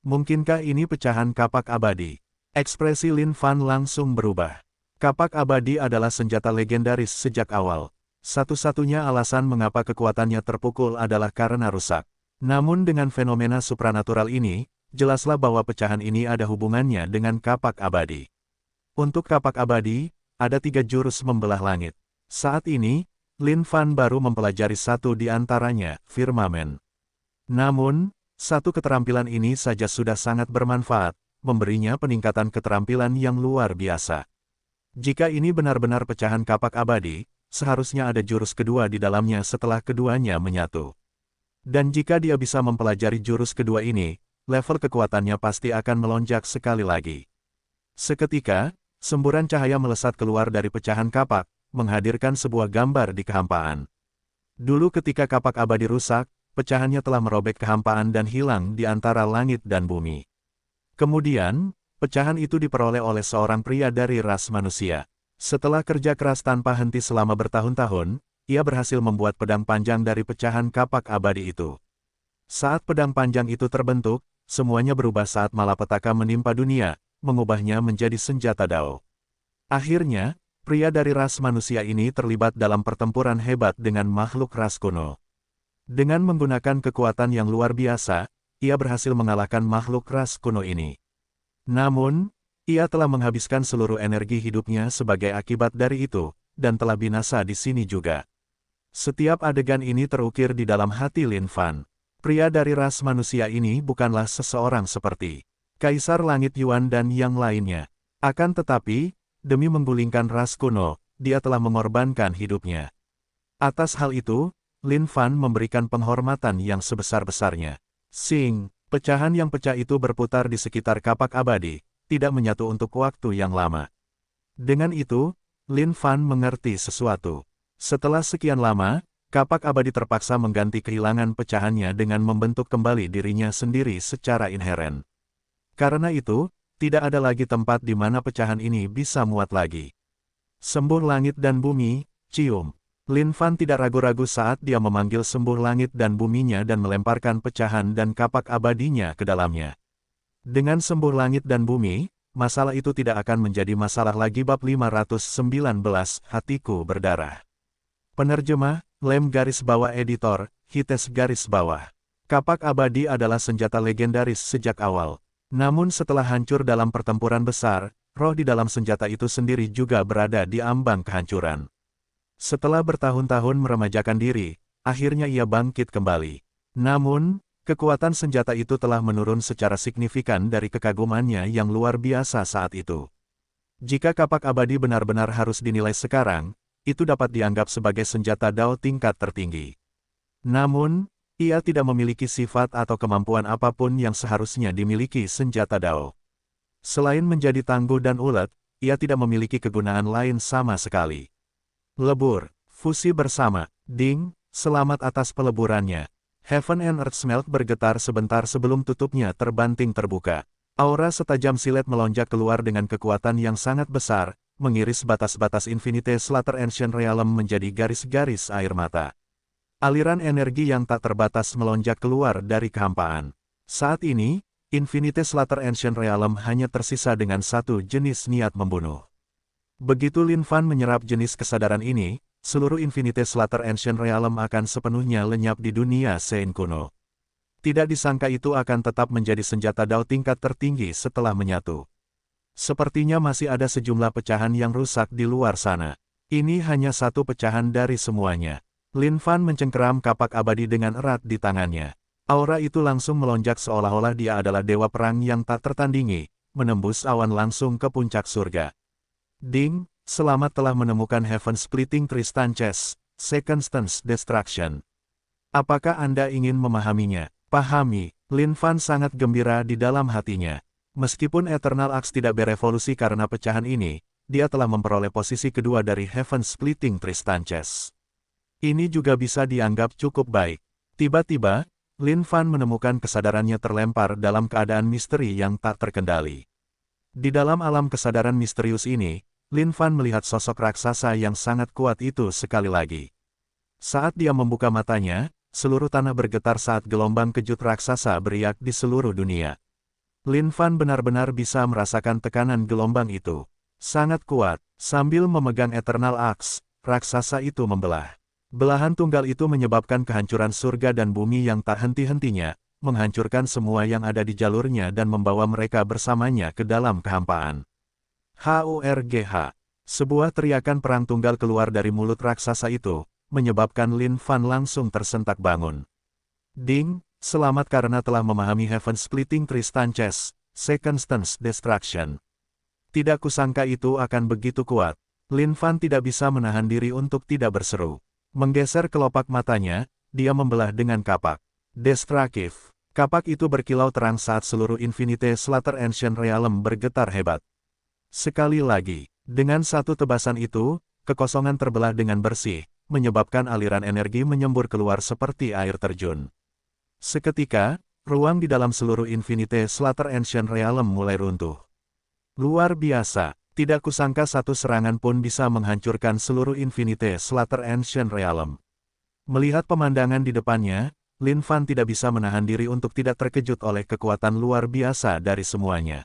Mungkinkah ini pecahan kapak abadi? Ekspresi Lin Fan langsung berubah. Kapak abadi adalah senjata legendaris sejak awal. Satu-satunya alasan mengapa kekuatannya terpukul adalah karena rusak. Namun dengan fenomena supranatural ini, jelaslah bahwa pecahan ini ada hubungannya dengan kapak abadi. Untuk kapak abadi, ada 3 jurus membelah langit. Saat ini, Lin Fan baru mempelajari satu di antaranya, firmamen. Namun, satu keterampilan ini saja sudah sangat bermanfaat, memberinya peningkatan keterampilan yang luar biasa. Jika ini benar-benar pecahan kapak abadi, seharusnya ada jurus kedua di dalamnya setelah keduanya menyatu. Dan jika dia bisa mempelajari jurus kedua ini, level kekuatannya pasti akan melonjak sekali lagi. Seketika, semburan cahaya melesat keluar dari pecahan kapak, menghadirkan sebuah gambar di kehampaan. Dulu ketika kapak abadi rusak, pecahannya telah merobek kehampaan dan hilang di antara langit dan bumi. Kemudian, pecahan itu diperoleh oleh seorang pria dari ras manusia. Setelah kerja keras tanpa henti selama bertahun-tahun, ia berhasil membuat pedang panjang dari pecahan kapak abadi itu. Saat pedang panjang itu terbentuk, semuanya berubah saat malapetaka menimpa dunia, mengubahnya menjadi senjata Dao. Akhirnya, pria dari ras manusia ini terlibat dalam pertempuran hebat dengan makhluk ras kuno. Dengan menggunakan kekuatan yang luar biasa, ia berhasil mengalahkan makhluk ras kuno ini. Namun, ia telah menghabiskan seluruh energi hidupnya sebagai akibat dari itu, dan telah binasa di sini juga. Setiap adegan ini terukir di dalam hati Lin Fan. Pria dari ras manusia ini bukanlah seseorang seperti Kaisar Langit Yuan dan yang lainnya. Akan tetapi, demi menggulingkan ras kuno, dia telah mengorbankan hidupnya. Atas hal itu, Lin Fan memberikan penghormatan yang sebesar-besarnya. Sing, pecahan yang pecah itu berputar di sekitar kapak abadi, tidak menyatu untuk waktu yang lama. Dengan itu, Lin Fan mengerti sesuatu. Setelah sekian lama, kapak abadi terpaksa mengganti kehilangan pecahannya dengan membentuk kembali dirinya sendiri secara inheren. Karena itu, tidak ada lagi tempat di mana pecahan ini bisa muat lagi. Sembuh langit dan bumi, cium. Lin Fan tidak ragu-ragu saat dia memanggil sembuh langit dan buminya dan melemparkan pecahan dan kapak abadinya ke dalamnya. Dengan sembuh langit dan bumi, masalah itu tidak akan menjadi masalah lagi. Bab 519, Hatiku Berdarah. Penerjemah, Lem garis bawah editor, Hites garis bawah. Kapak abadi adalah senjata legendaris sejak awal. Namun setelah hancur dalam pertempuran besar, roh di dalam senjata itu sendiri juga berada di ambang kehancuran. Setelah bertahun-tahun meremajakan diri, akhirnya ia bangkit kembali. Namun, kekuatan senjata itu telah menurun secara signifikan dari kekagumannya yang luar biasa saat itu. Jika kapak abadi benar-benar harus dinilai sekarang, itu dapat dianggap sebagai senjata Dao tingkat tertinggi. Namun, ia tidak memiliki sifat atau kemampuan apapun yang seharusnya dimiliki senjata Dao. Selain menjadi tangguh dan ulet, ia tidak memiliki kegunaan lain sama sekali. Lebur, fusi bersama, ding, selamat atas peleburannya. Heaven and Earth Smelt bergetar sebentar sebelum tutupnya terbanting terbuka. Aura setajam silet melonjak keluar dengan kekuatan yang sangat besar, mengiris batas-batas Infinite Slater Ancient Realm menjadi garis-garis air mata. Aliran energi yang tak terbatas melonjak keluar dari kehampaan. Saat ini, Infinite Slater Ancient Realm hanya tersisa dengan satu jenis niat membunuh. Begitu Lin Fan menyerap jenis kesadaran ini, seluruh Infinite Slater Ancient Realm akan sepenuhnya lenyap di dunia Sein kuno. Tidak disangka itu akan tetap menjadi senjata Dao tingkat tertinggi setelah menyatu. Sepertinya masih ada sejumlah pecahan yang rusak di luar sana. Ini hanya satu pecahan dari semuanya. Lin Fan mencengkeram kapak abadi dengan erat di tangannya. Aura itu langsung melonjak seolah-olah dia adalah dewa perang yang tak tertandingi, menembus awan langsung ke puncak surga. Ding, selamat telah menemukan Heaven Splitting Tristan Chess, Second Stance Destruction. Apakah Anda ingin memahaminya? Pahami, Lin Fan sangat gembira di dalam hatinya. Meskipun Eternal Axe tidak berevolusi karena pecahan ini, dia telah memperoleh posisi kedua dari Heaven Splitting Tristan Chess. Ini juga bisa dianggap cukup baik. Tiba-tiba, Lin Fan menemukan kesadarannya terlempar dalam keadaan misteri yang tak terkendali. Di dalam alam kesadaran misterius ini, Lin Fan melihat sosok raksasa yang sangat kuat itu sekali lagi. Saat dia membuka matanya, seluruh tanah bergetar saat gelombang kejut raksasa beriak di seluruh dunia. Lin Fan benar-benar bisa merasakan tekanan gelombang itu. Sangat kuat, sambil memegang Eternal Axe, raksasa itu membelah. Belahan tunggal itu menyebabkan kehancuran surga dan bumi yang tak henti-hentinya, menghancurkan semua yang ada di jalurnya dan membawa mereka bersamanya ke dalam kehampaan. HURGH. Sebuah teriakan perang tunggal keluar dari mulut raksasa itu, menyebabkan Lin Fan langsung tersentak bangun. Ding, selamat karena telah memahami Heaven Splitting Tristan Chess, Second Stance Destruction. Tidak kusangka itu akan begitu kuat. Lin Fan tidak bisa menahan diri untuk tidak berseru. Menggeser kelopak matanya, dia membelah dengan kapak. Destructive. Kapak itu berkilau terang saat seluruh Infinite Slaughter Ancient Realm bergetar hebat. Sekali lagi, dengan satu tebasan itu, kekosongan terbelah dengan bersih, menyebabkan aliran energi menyembur keluar seperti air terjun. Seketika, ruang di dalam seluruh Infinite Slaughter Ancient Realm mulai runtuh. Luar biasa, tidak kusangka satu serangan pun bisa menghancurkan seluruh Infinite Slaughter Ancient Realm. Melihat pemandangan di depannya, Lin Fan tidak bisa menahan diri untuk tidak terkejut oleh kekuatan luar biasa dari semuanya.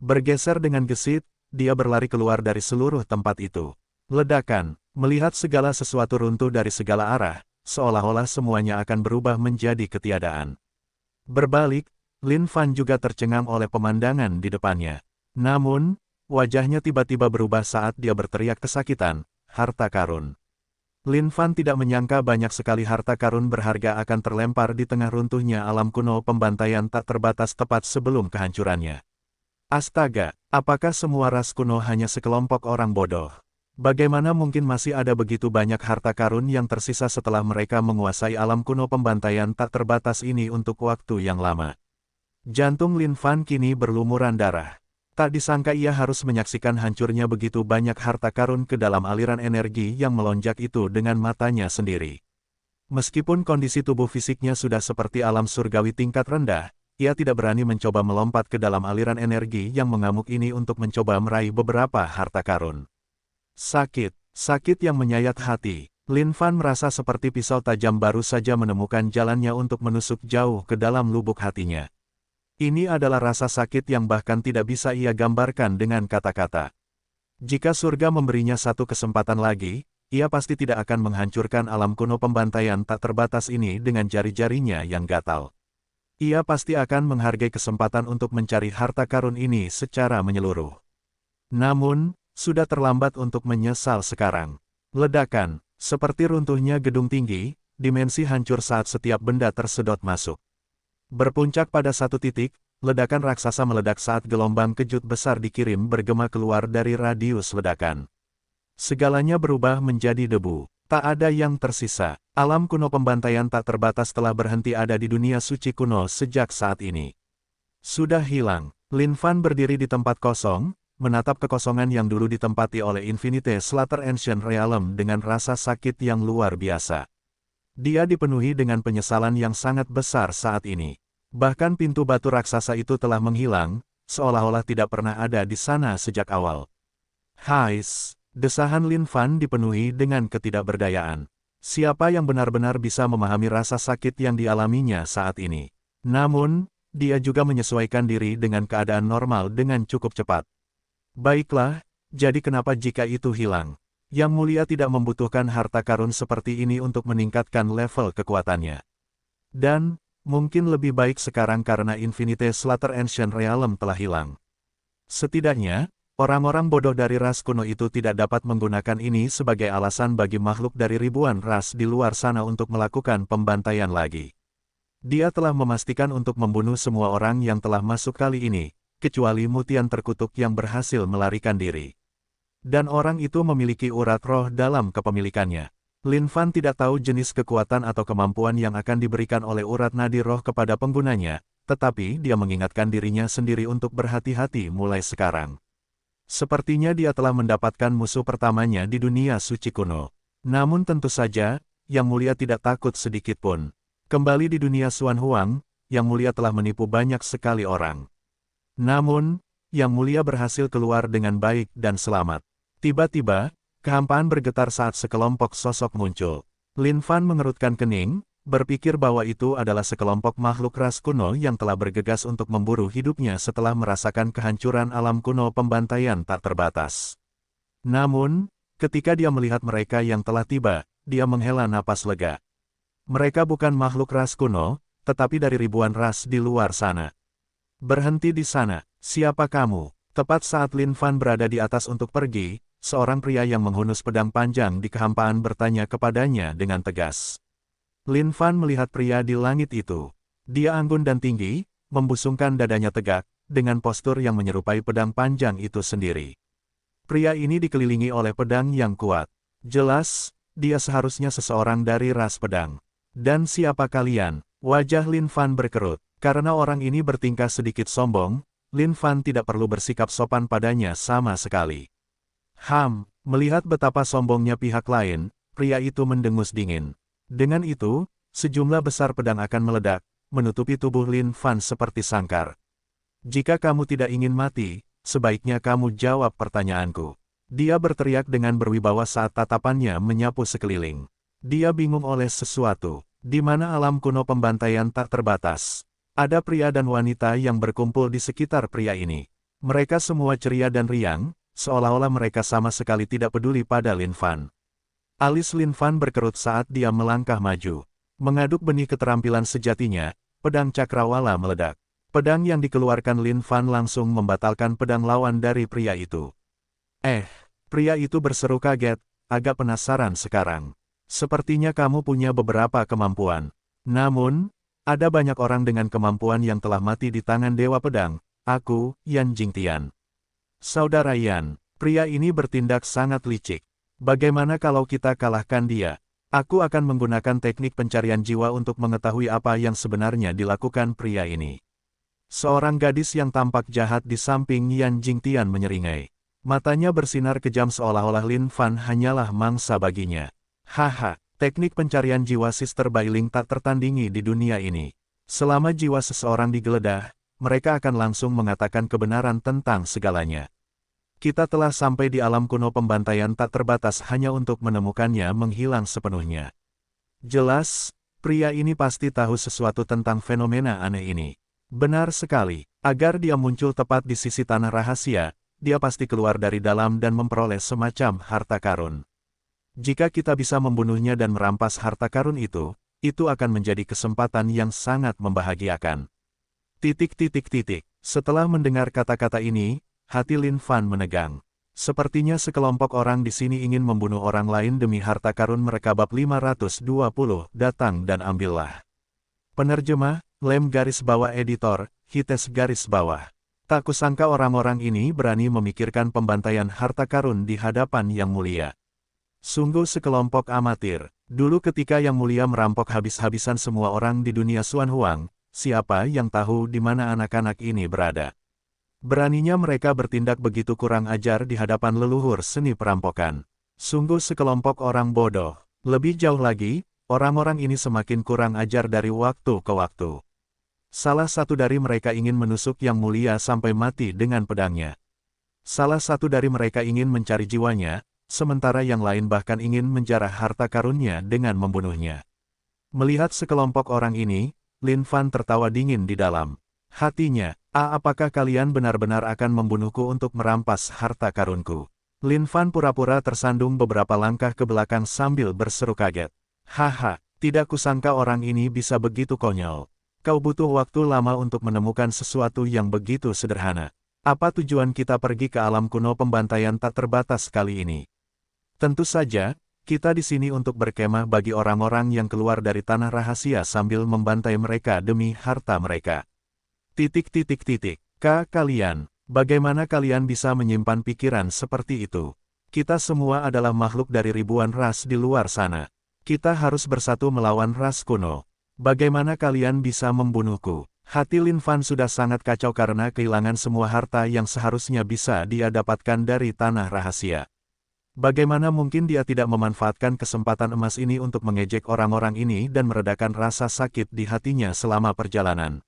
Bergeser dengan gesit, dia berlari keluar dari seluruh tempat itu. Ledakan, melihat segala sesuatu runtuh dari segala arah, seolah-olah semuanya akan berubah menjadi ketiadaan. Berbalik, Lin Fan juga tercengang oleh pemandangan di depannya. Namun, wajahnya tiba-tiba berubah saat dia berteriak kesakitan, harta karun. Lin Fan tidak menyangka banyak sekali harta karun berharga akan terlempar di tengah runtuhnya alam kuno pembantaian tak terbatas tepat sebelum kehancurannya. Astaga, apakah semua ras kuno hanya sekelompok orang bodoh? Bagaimana mungkin masih ada begitu banyak harta karun yang tersisa setelah mereka menguasai alam kuno pembantaian tak terbatas ini untuk waktu yang lama? Jantung Lin Fan kini berlumuran darah. Tak disangka ia harus menyaksikan hancurnya begitu banyak harta karun ke dalam aliran energi yang melonjak itu dengan matanya sendiri. Meskipun kondisi tubuh fisiknya sudah seperti alam surgawi tingkat rendah, ia tidak berani mencoba melompat ke dalam aliran energi yang mengamuk ini untuk mencoba meraih beberapa harta karun. Sakit yang menyayat hati. Lin Fan merasa seperti pisau tajam baru saja menemukan jalannya untuk menusuk jauh ke dalam lubuk hatinya. Ini adalah rasa sakit yang bahkan tidak bisa ia gambarkan dengan kata-kata. Jika surga memberinya satu kesempatan lagi, ia pasti tidak akan menghancurkan alam kuno pembantaian tak terbatas ini dengan jari-jarinya yang gatal. Ia pasti akan menghargai kesempatan untuk mencari harta karun ini secara menyeluruh. Namun, sudah terlambat untuk menyesal sekarang. Ledakan, seperti runtuhnya gedung tinggi, dimensi hancur saat setiap benda tersedot masuk. Berpuncak pada satu titik, ledakan raksasa meledak saat gelombang kejut besar dikirim bergema keluar dari radius ledakan. Segalanya berubah menjadi debu. Tak ada yang tersisa. Alam kuno pembantaian tak terbatas telah berhenti ada di dunia suci kuno sejak saat ini. Sudah hilang. Lin Fan berdiri di tempat kosong, menatap kekosongan yang dulu ditempati oleh Infinite Slaughter Ancient Realm dengan rasa sakit yang luar biasa. Dia dipenuhi dengan penyesalan yang sangat besar saat ini. Bahkan pintu batu raksasa itu telah menghilang, seolah-olah tidak pernah ada di sana sejak awal. Hais, desahan Lin Fan dipenuhi dengan ketidakberdayaan. Siapa yang benar-benar bisa memahami rasa sakit yang dialaminya saat ini? Namun, dia juga menyesuaikan diri dengan keadaan normal dengan cukup cepat. Baiklah, jadi kenapa jika itu hilang? Yang Mulia tidak membutuhkan harta karun seperti ini untuk meningkatkan level kekuatannya. Dan, mungkin lebih baik sekarang karena Infinite Slaughter Ancient Realm telah hilang. Setidaknya, orang-orang bodoh dari ras kuno itu tidak dapat menggunakan ini sebagai alasan bagi makhluk dari ribuan ras di luar sana untuk melakukan pembantaian lagi. Dia telah memastikan untuk membunuh semua orang yang telah masuk kali ini, kecuali Mutian terkutuk yang berhasil melarikan diri. Dan orang itu memiliki urat roh dalam kepemilikannya. Lin Fan tidak tahu jenis kekuatan atau kemampuan yang akan diberikan oleh urat nadi roh kepada penggunanya, tetapi dia mengingatkan dirinya sendiri untuk berhati-hati mulai sekarang. Sepertinya dia telah mendapatkan musuh pertamanya di dunia suci kuno. Namun tentu saja, Yang Mulia tidak takut sedikit pun. Kembali di dunia Xuan Huang, Yang Mulia telah menipu banyak sekali orang. Namun, Yang Mulia berhasil keluar dengan baik dan selamat. Tiba-tiba, kehampaan bergetar saat sekelompok sosok muncul. Lin Fan mengerutkan kening, berpikir bahwa itu adalah sekelompok makhluk ras kuno yang telah bergegas untuk memburu hidupnya setelah merasakan kehancuran alam kuno pembantaian tak terbatas. Namun, ketika dia melihat mereka yang telah tiba, dia menghela napas lega. Mereka bukan makhluk ras kuno, tetapi dari ribuan ras di luar sana. Berhenti di sana, siapa kamu? Tepat saat Lin Fan berada di atas untuk pergi, seorang pria yang menghunus pedang panjang di kehampaan bertanya kepadanya dengan tegas. Lin Fan melihat pria di langit itu. Dia anggun dan tinggi, membusungkan dadanya tegak, dengan postur yang menyerupai pedang panjang itu sendiri. Pria ini dikelilingi oleh pedang yang kuat. Jelas, dia seharusnya seseorang dari ras pedang. Dan siapa kalian? Wajah Lin Fan berkerut. Karena orang ini bertingkah sedikit sombong, Lin Fan tidak perlu bersikap sopan padanya sama sekali. Melihat betapa sombongnya pihak lain, pria itu mendengus dingin. Dengan itu, sejumlah besar pedang akan meledak, menutupi tubuh Lin Fan seperti sangkar. Jika kamu tidak ingin mati, sebaiknya kamu jawab pertanyaanku. Dia berteriak dengan berwibawa saat tatapannya menyapu sekeliling. Dia bingung oleh sesuatu, di mana alam kuno pembantaian tak terbatas. Ada pria dan wanita yang berkumpul di sekitar pria ini. Mereka semua ceria dan riang, seolah-olah mereka sama sekali tidak peduli pada Lin Fan. Alis Lin Fan berkerut saat dia melangkah maju. Mengaduk benih keterampilan sejatinya, pedang cakrawala meledak. Pedang yang dikeluarkan Lin Fan langsung membatalkan pedang lawan dari pria itu. Pria itu berseru kaget, agak penasaran sekarang. Sepertinya kamu punya beberapa kemampuan. Namun, ada banyak orang dengan kemampuan yang telah mati di tangan Dewa Pedang, aku, Yan Jingtian. Saudara Yan, pria ini bertindak sangat licik. Bagaimana kalau kita kalahkan dia? Aku akan menggunakan teknik pencarian jiwa untuk mengetahui apa yang sebenarnya dilakukan pria ini. Seorang gadis yang tampak jahat di samping Yan Jingtian menyeringai. Matanya bersinar kejam seolah-olah Lin Fan hanyalah mangsa baginya. Teknik pencarian jiwa Sister Bailing tak tertandingi di dunia ini. Selama jiwa seseorang digeledah, mereka akan langsung mengatakan kebenaran tentang segalanya. Kita telah sampai di alam kuno pembantaian tak terbatas hanya untuk menemukannya menghilang sepenuhnya. Jelas, pria ini pasti tahu sesuatu tentang fenomena aneh ini. Benar sekali, agar dia muncul tepat di sisi tanah rahasia, dia pasti keluar dari dalam dan memperoleh semacam harta karun. Jika kita bisa membunuhnya dan merampas harta karun itu akan menjadi kesempatan yang sangat membahagiakan. Setelah mendengar kata-kata ini, hati Lin Fan menegang. Sepertinya sekelompok orang di sini ingin membunuh orang lain demi harta karun mereka. Bab 520, datang dan ambillah. Penerjemah, Lem garis bawah editor, Hites garis bawah. Tak kusangka orang-orang ini berani memikirkan pembantaian harta karun di hadapan Yang Mulia. Sungguh sekelompok amatir. Dulu ketika Yang Mulia merampok habis-habisan semua orang di dunia Xuan Huang, siapa yang tahu di mana anak-anak ini berada? Beraninya mereka bertindak begitu kurang ajar di hadapan leluhur seni perampokan. Sungguh sekelompok orang bodoh. Lebih jauh lagi, orang-orang ini semakin kurang ajar dari waktu ke waktu. Salah satu dari mereka ingin menusuk Yang Mulia sampai mati dengan pedangnya. Salah satu dari mereka ingin mencari jiwanya, sementara yang lain bahkan ingin menjarah harta karunnya dengan membunuhnya. Melihat sekelompok orang ini, Lin Fan tertawa dingin di dalam hatinya. Apakah kalian benar-benar akan membunuhku untuk merampas harta karunku? Lin Fan pura-pura tersandung beberapa langkah ke belakang sambil berseru kaget. Tidak kusangka orang ini bisa begitu konyol. Kau butuh waktu lama untuk menemukan sesuatu yang begitu sederhana. Apa tujuan kita pergi ke alam kuno pembantaian tak terbatas kali ini? Tentu saja, kita di sini untuk berkemah bagi orang-orang yang keluar dari tanah rahasia sambil membantai mereka demi harta mereka. Kalian, bagaimana kalian bisa menyimpan pikiran seperti itu? Kita semua adalah makhluk dari ribuan ras di luar sana. Kita harus bersatu melawan ras kuno. Bagaimana kalian bisa membunuhku? Hati Lin Fan sudah sangat kacau karena kehilangan semua harta yang seharusnya bisa dia dapatkan dari tanah rahasia. Bagaimana mungkin dia tidak memanfaatkan kesempatan emas ini untuk mengejek orang-orang ini dan meredakan rasa sakit di hatinya selama perjalanan?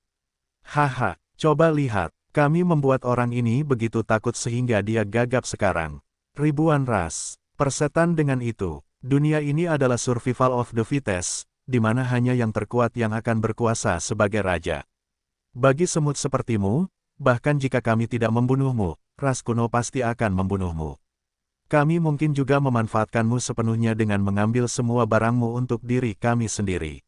Coba lihat, kami membuat orang ini begitu takut sehingga dia gagap sekarang. Ribuan ras, persetan dengan itu, dunia ini adalah survival of the fittest, di mana hanya yang terkuat yang akan berkuasa sebagai raja. Bagi semut sepertimu, bahkan jika kami tidak membunuhmu, ras kuno pasti akan membunuhmu. Kami mungkin juga memanfaatkanmu sepenuhnya dengan mengambil semua barangmu untuk diri kami sendiri.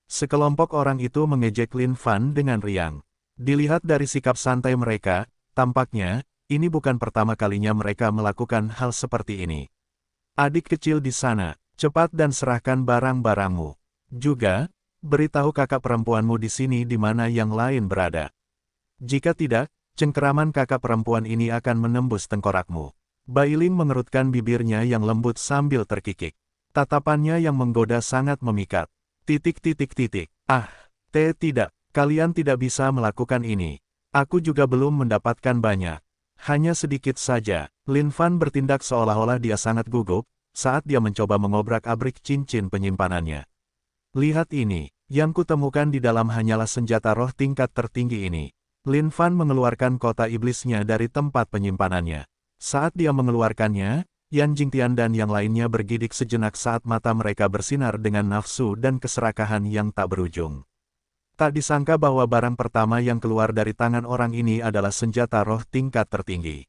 Sekelompok orang itu mengejek Lin Fan dengan riang. Dilihat dari sikap santai mereka, tampaknya, ini bukan pertama kalinya mereka melakukan hal seperti ini. Adik kecil di sana, cepat dan serahkan barang-barangmu. Juga, beritahu kakak perempuanmu di sini di mana yang lain berada. Jika tidak, cengkeraman kakak perempuan ini akan menembus tengkorakmu. Bailing mengerutkan bibirnya yang lembut sambil terkikik. Tatapannya yang menggoda sangat memikat. Ah, tidak, kalian tidak bisa melakukan ini. Aku juga belum mendapatkan banyak. Hanya sedikit saja. Lin Fan bertindak seolah-olah dia sangat gugup, saat dia mencoba mengobrak-abrik cincin penyimpanannya. Lihat ini, yang kutemukan di dalam hanyalah senjata roh tingkat tertinggi ini. Lin Fan mengeluarkan kota iblisnya dari tempat penyimpanannya. Saat dia mengeluarkannya, Yan Jingtian dan yang lainnya bergidik sejenak saat mata mereka bersinar dengan nafsu dan keserakahan yang tak berujung. Tak disangka bahwa barang pertama yang keluar dari tangan orang ini adalah senjata roh tingkat tertinggi.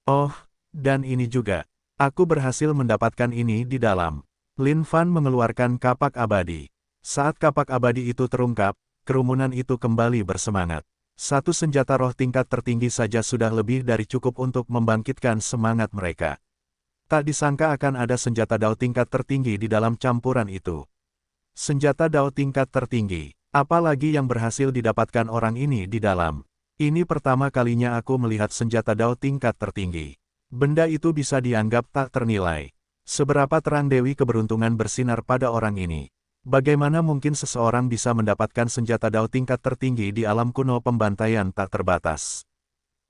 Oh, dan ini juga. Aku berhasil mendapatkan ini di dalam. Lin Fan mengeluarkan kapak abadi. Saat kapak abadi itu terungkap, kerumunan itu kembali bersemangat. Satu senjata roh tingkat tertinggi saja sudah lebih dari cukup untuk membangkitkan semangat mereka. Tak disangka akan ada senjata Dao tingkat tertinggi di dalam campuran itu. Senjata Dao tingkat tertinggi, apalagi yang berhasil didapatkan orang ini di dalam. Ini pertama kalinya aku melihat senjata Dao tingkat tertinggi. Benda itu bisa dianggap tak ternilai. Seberapa terang Dewi keberuntungan bersinar pada orang ini. Bagaimana mungkin seseorang bisa mendapatkan senjata Dao tingkat tertinggi di alam kuno pembantaian tak terbatas?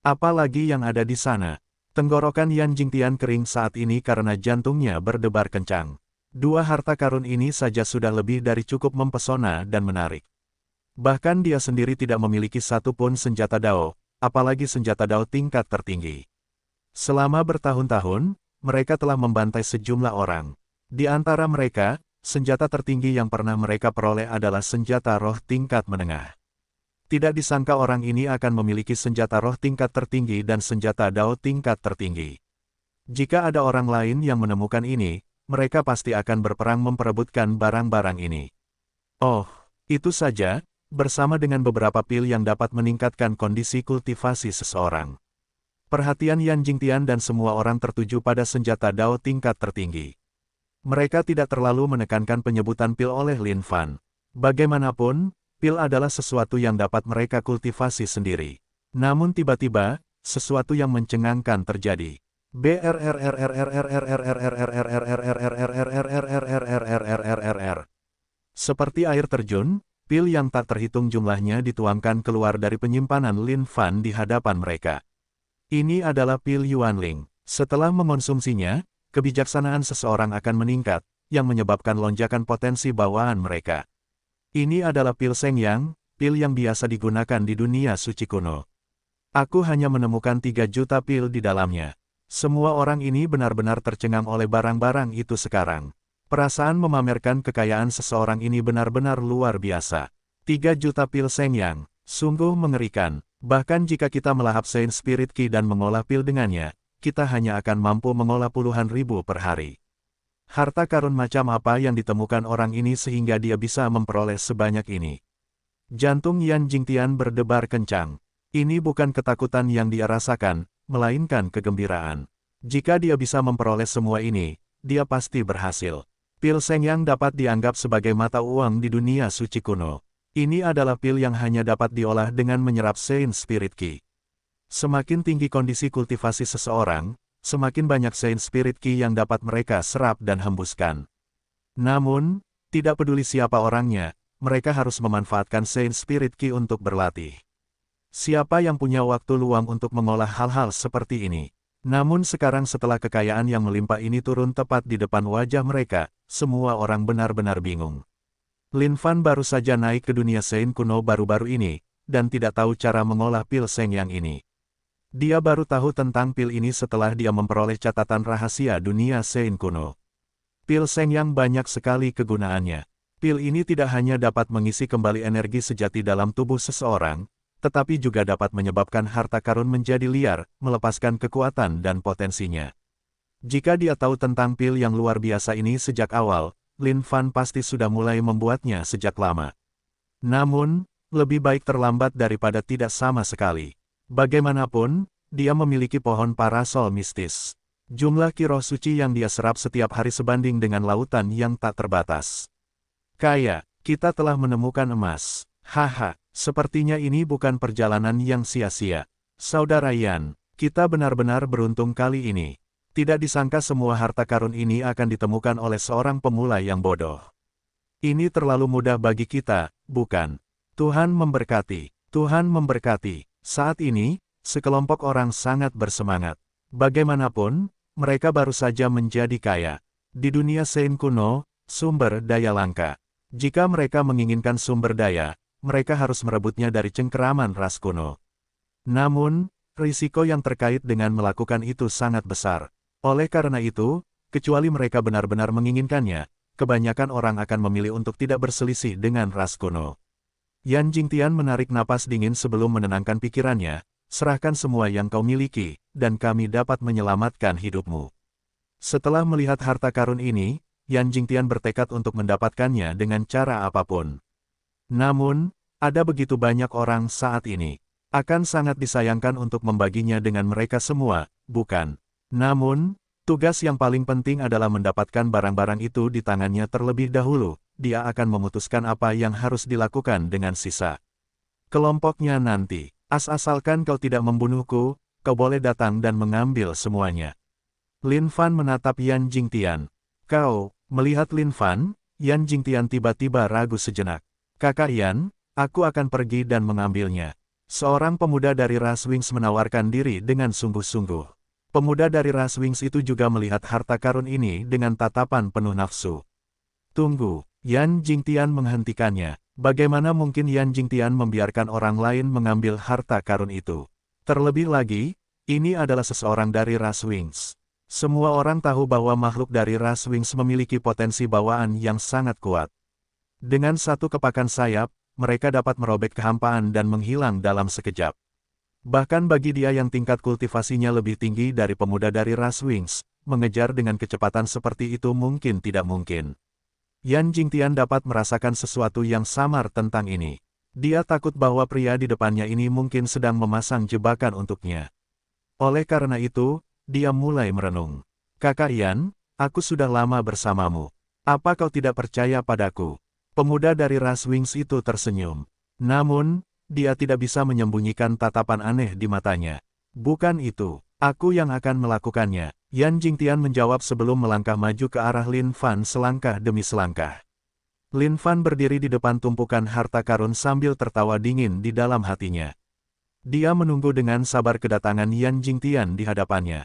Apalagi yang ada di sana. Tenggorokan Yan Jingtian kering saat ini karena jantungnya berdebar kencang. Dua harta karun ini saja sudah lebih dari cukup mempesona dan menarik. Bahkan dia sendiri tidak memiliki satu pun senjata Dao, apalagi senjata Dao tingkat tertinggi. Selama bertahun-tahun, mereka telah membantai sejumlah orang. Di antara mereka, senjata tertinggi yang pernah mereka peroleh adalah senjata roh tingkat menengah. Tidak disangka orang ini akan memiliki senjata roh tingkat tertinggi dan senjata Dao tingkat tertinggi. Jika ada orang lain yang menemukan ini, mereka pasti akan berperang memperebutkan barang-barang ini. Oh, itu saja, bersama dengan beberapa pil yang dapat meningkatkan kondisi kultivasi seseorang. Perhatian Yan Jingtian dan semua orang tertuju pada senjata Dao tingkat tertinggi. Mereka tidak terlalu menekankan penyebutan pil oleh Lin Fan. Bagaimanapun, pil adalah sesuatu yang dapat mereka kultivasi sendiri. Namun tiba-tiba, sesuatu yang mencengangkan terjadi. Seperti air terjun, pil yang tak terhitung jumlahnya dituangkan keluar dari penyimpanan Lin Fan di hadapan mereka. Ini adalah pil Yuanling. Setelah mengonsumsinya, kebijaksanaan seseorang akan meningkat, yang menyebabkan lonjakan potensi bawaan mereka. Ini adalah pil Shengyang, pil yang biasa digunakan di dunia suci kuno. Aku hanya menemukan 3 juta pil di dalamnya. Semua orang ini benar-benar tercengang oleh barang-barang itu sekarang. Perasaan memamerkan kekayaan seseorang ini benar-benar luar biasa. 3 juta pil Shengyang, sungguh mengerikan. Bahkan jika kita melahap Saint Spirit Ki dan mengolah pil dengannya, kita hanya akan mampu mengolah puluhan ribu per hari. Harta karun macam apa yang ditemukan orang ini sehingga dia bisa memperoleh sebanyak ini? Jantung Yan Jingtian berdebar kencang. Ini bukan ketakutan yang dia rasakan, melainkan kegembiraan. Jika dia bisa memperoleh semua ini, dia pasti berhasil. Pil Shengyang dapat dianggap sebagai mata uang di dunia suci kuno. Ini adalah pil yang hanya dapat diolah dengan menyerap Saint Spirit Ki. Semakin tinggi kondisi kultivasi seseorang, semakin banyak Saint Spirit Ki yang dapat mereka serap dan hembuskan. Namun, tidak peduli siapa orangnya, mereka harus memanfaatkan Saint Spirit Ki untuk berlatih. Siapa yang punya waktu luang untuk mengolah hal-hal seperti ini? Namun sekarang setelah kekayaan yang melimpah ini turun tepat di depan wajah mereka, semua orang benar-benar bingung. Lin Fan baru saja naik ke dunia Saint kuno baru-baru ini, dan tidak tahu cara mengolah pil Shengyang ini. Dia baru tahu tentang pil ini setelah dia memperoleh catatan rahasia dunia Saint kuno. Pil Shengyang banyak sekali kegunaannya. Pil ini tidak hanya dapat mengisi kembali energi sejati dalam tubuh seseorang, tetapi juga dapat menyebabkan harta karun menjadi liar, melepaskan kekuatan dan potensinya. Jika dia tahu tentang pil yang luar biasa ini sejak awal, Lin Fan pasti sudah mulai membuatnya sejak lama. Namun, lebih baik terlambat daripada tidak sama sekali. Bagaimanapun, dia memiliki pohon parasol mistis. Jumlah ki roh suci yang dia serap setiap hari sebanding dengan lautan yang tak terbatas. Kaya, kita telah menemukan emas. Haha, sepertinya ini bukan perjalanan yang sia-sia. Saudara Yan, kita benar-benar beruntung kali ini. Tidak disangka semua harta karun ini akan ditemukan oleh seorang pemula yang bodoh. Ini terlalu mudah bagi kita, bukan? Tuhan memberkati. Tuhan memberkati. Saat ini, sekelompok orang sangat bersemangat. Bagaimanapun, mereka baru saja menjadi kaya. Di dunia Sein kuno, sumber daya langka. Jika mereka menginginkan sumber daya, mereka harus merebutnya dari cengkeraman ras kuno. Namun, risiko yang terkait dengan melakukan itu sangat besar. Oleh karena itu, kecuali mereka benar-benar menginginkannya, kebanyakan orang akan memilih untuk tidak berselisih dengan ras kuno. Yan Jingtian menarik napas dingin sebelum menenangkan pikirannya. Serahkan semua yang kau miliki, dan kami dapat menyelamatkan hidupmu. Setelah melihat harta karun ini, Yan Jingtian bertekad untuk mendapatkannya dengan cara apapun. Namun, ada begitu banyak orang saat ini. Akan sangat disayangkan untuk membaginya dengan mereka semua, bukan? Namun, tugas yang paling penting adalah mendapatkan barang-barang itu di tangannya terlebih dahulu. Dia akan memutuskan apa yang harus dilakukan dengan sisa kelompoknya nanti. Asalkan kau tidak membunuhku, kau boleh datang dan mengambil semuanya. Lin Fan menatap Yan Jingtian. Kau, melihat Lin Fan, Yan Jingtian tiba-tiba ragu sejenak. Kakak Yan, aku akan pergi dan mengambilnya. Seorang pemuda dari ras Wings menawarkan diri dengan sungguh-sungguh. Pemuda dari ras Wings itu juga melihat harta karun ini dengan tatapan penuh nafsu. Tunggu, Yan Jingtian menghentikannya. Bagaimana mungkin Yan Jingtian membiarkan orang lain mengambil harta karun itu? Terlebih lagi, ini adalah seseorang dari ras Wings. Semua orang tahu bahwa makhluk dari ras Wings memiliki potensi bawaan yang sangat kuat. Dengan satu kepakan sayap, mereka dapat merobek kehampaan dan menghilang dalam sekejap. Bahkan bagi dia yang tingkat kultivasinya lebih tinggi dari pemuda dari ras Wings, mengejar dengan kecepatan seperti itu mungkin tidak mungkin. Yan Jingtian dapat merasakan sesuatu yang samar tentang ini. Dia takut bahwa pria di depannya ini mungkin sedang memasang jebakan untuknya. Oleh karena itu, dia mulai merenung. Kakak Yan, aku sudah lama bersamamu. Apa kau tidak percaya padaku? Pemuda dari ras Wings itu tersenyum. Namun, dia tidak bisa menyembunyikan tatapan aneh di matanya. Bukan itu, aku yang akan melakukannya. Yan Jingtian menjawab sebelum melangkah maju ke arah Lin Fan selangkah demi selangkah. Lin Fan berdiri di depan tumpukan harta karun sambil tertawa dingin di dalam hatinya. Dia menunggu dengan sabar kedatangan Yan Jingtian di hadapannya.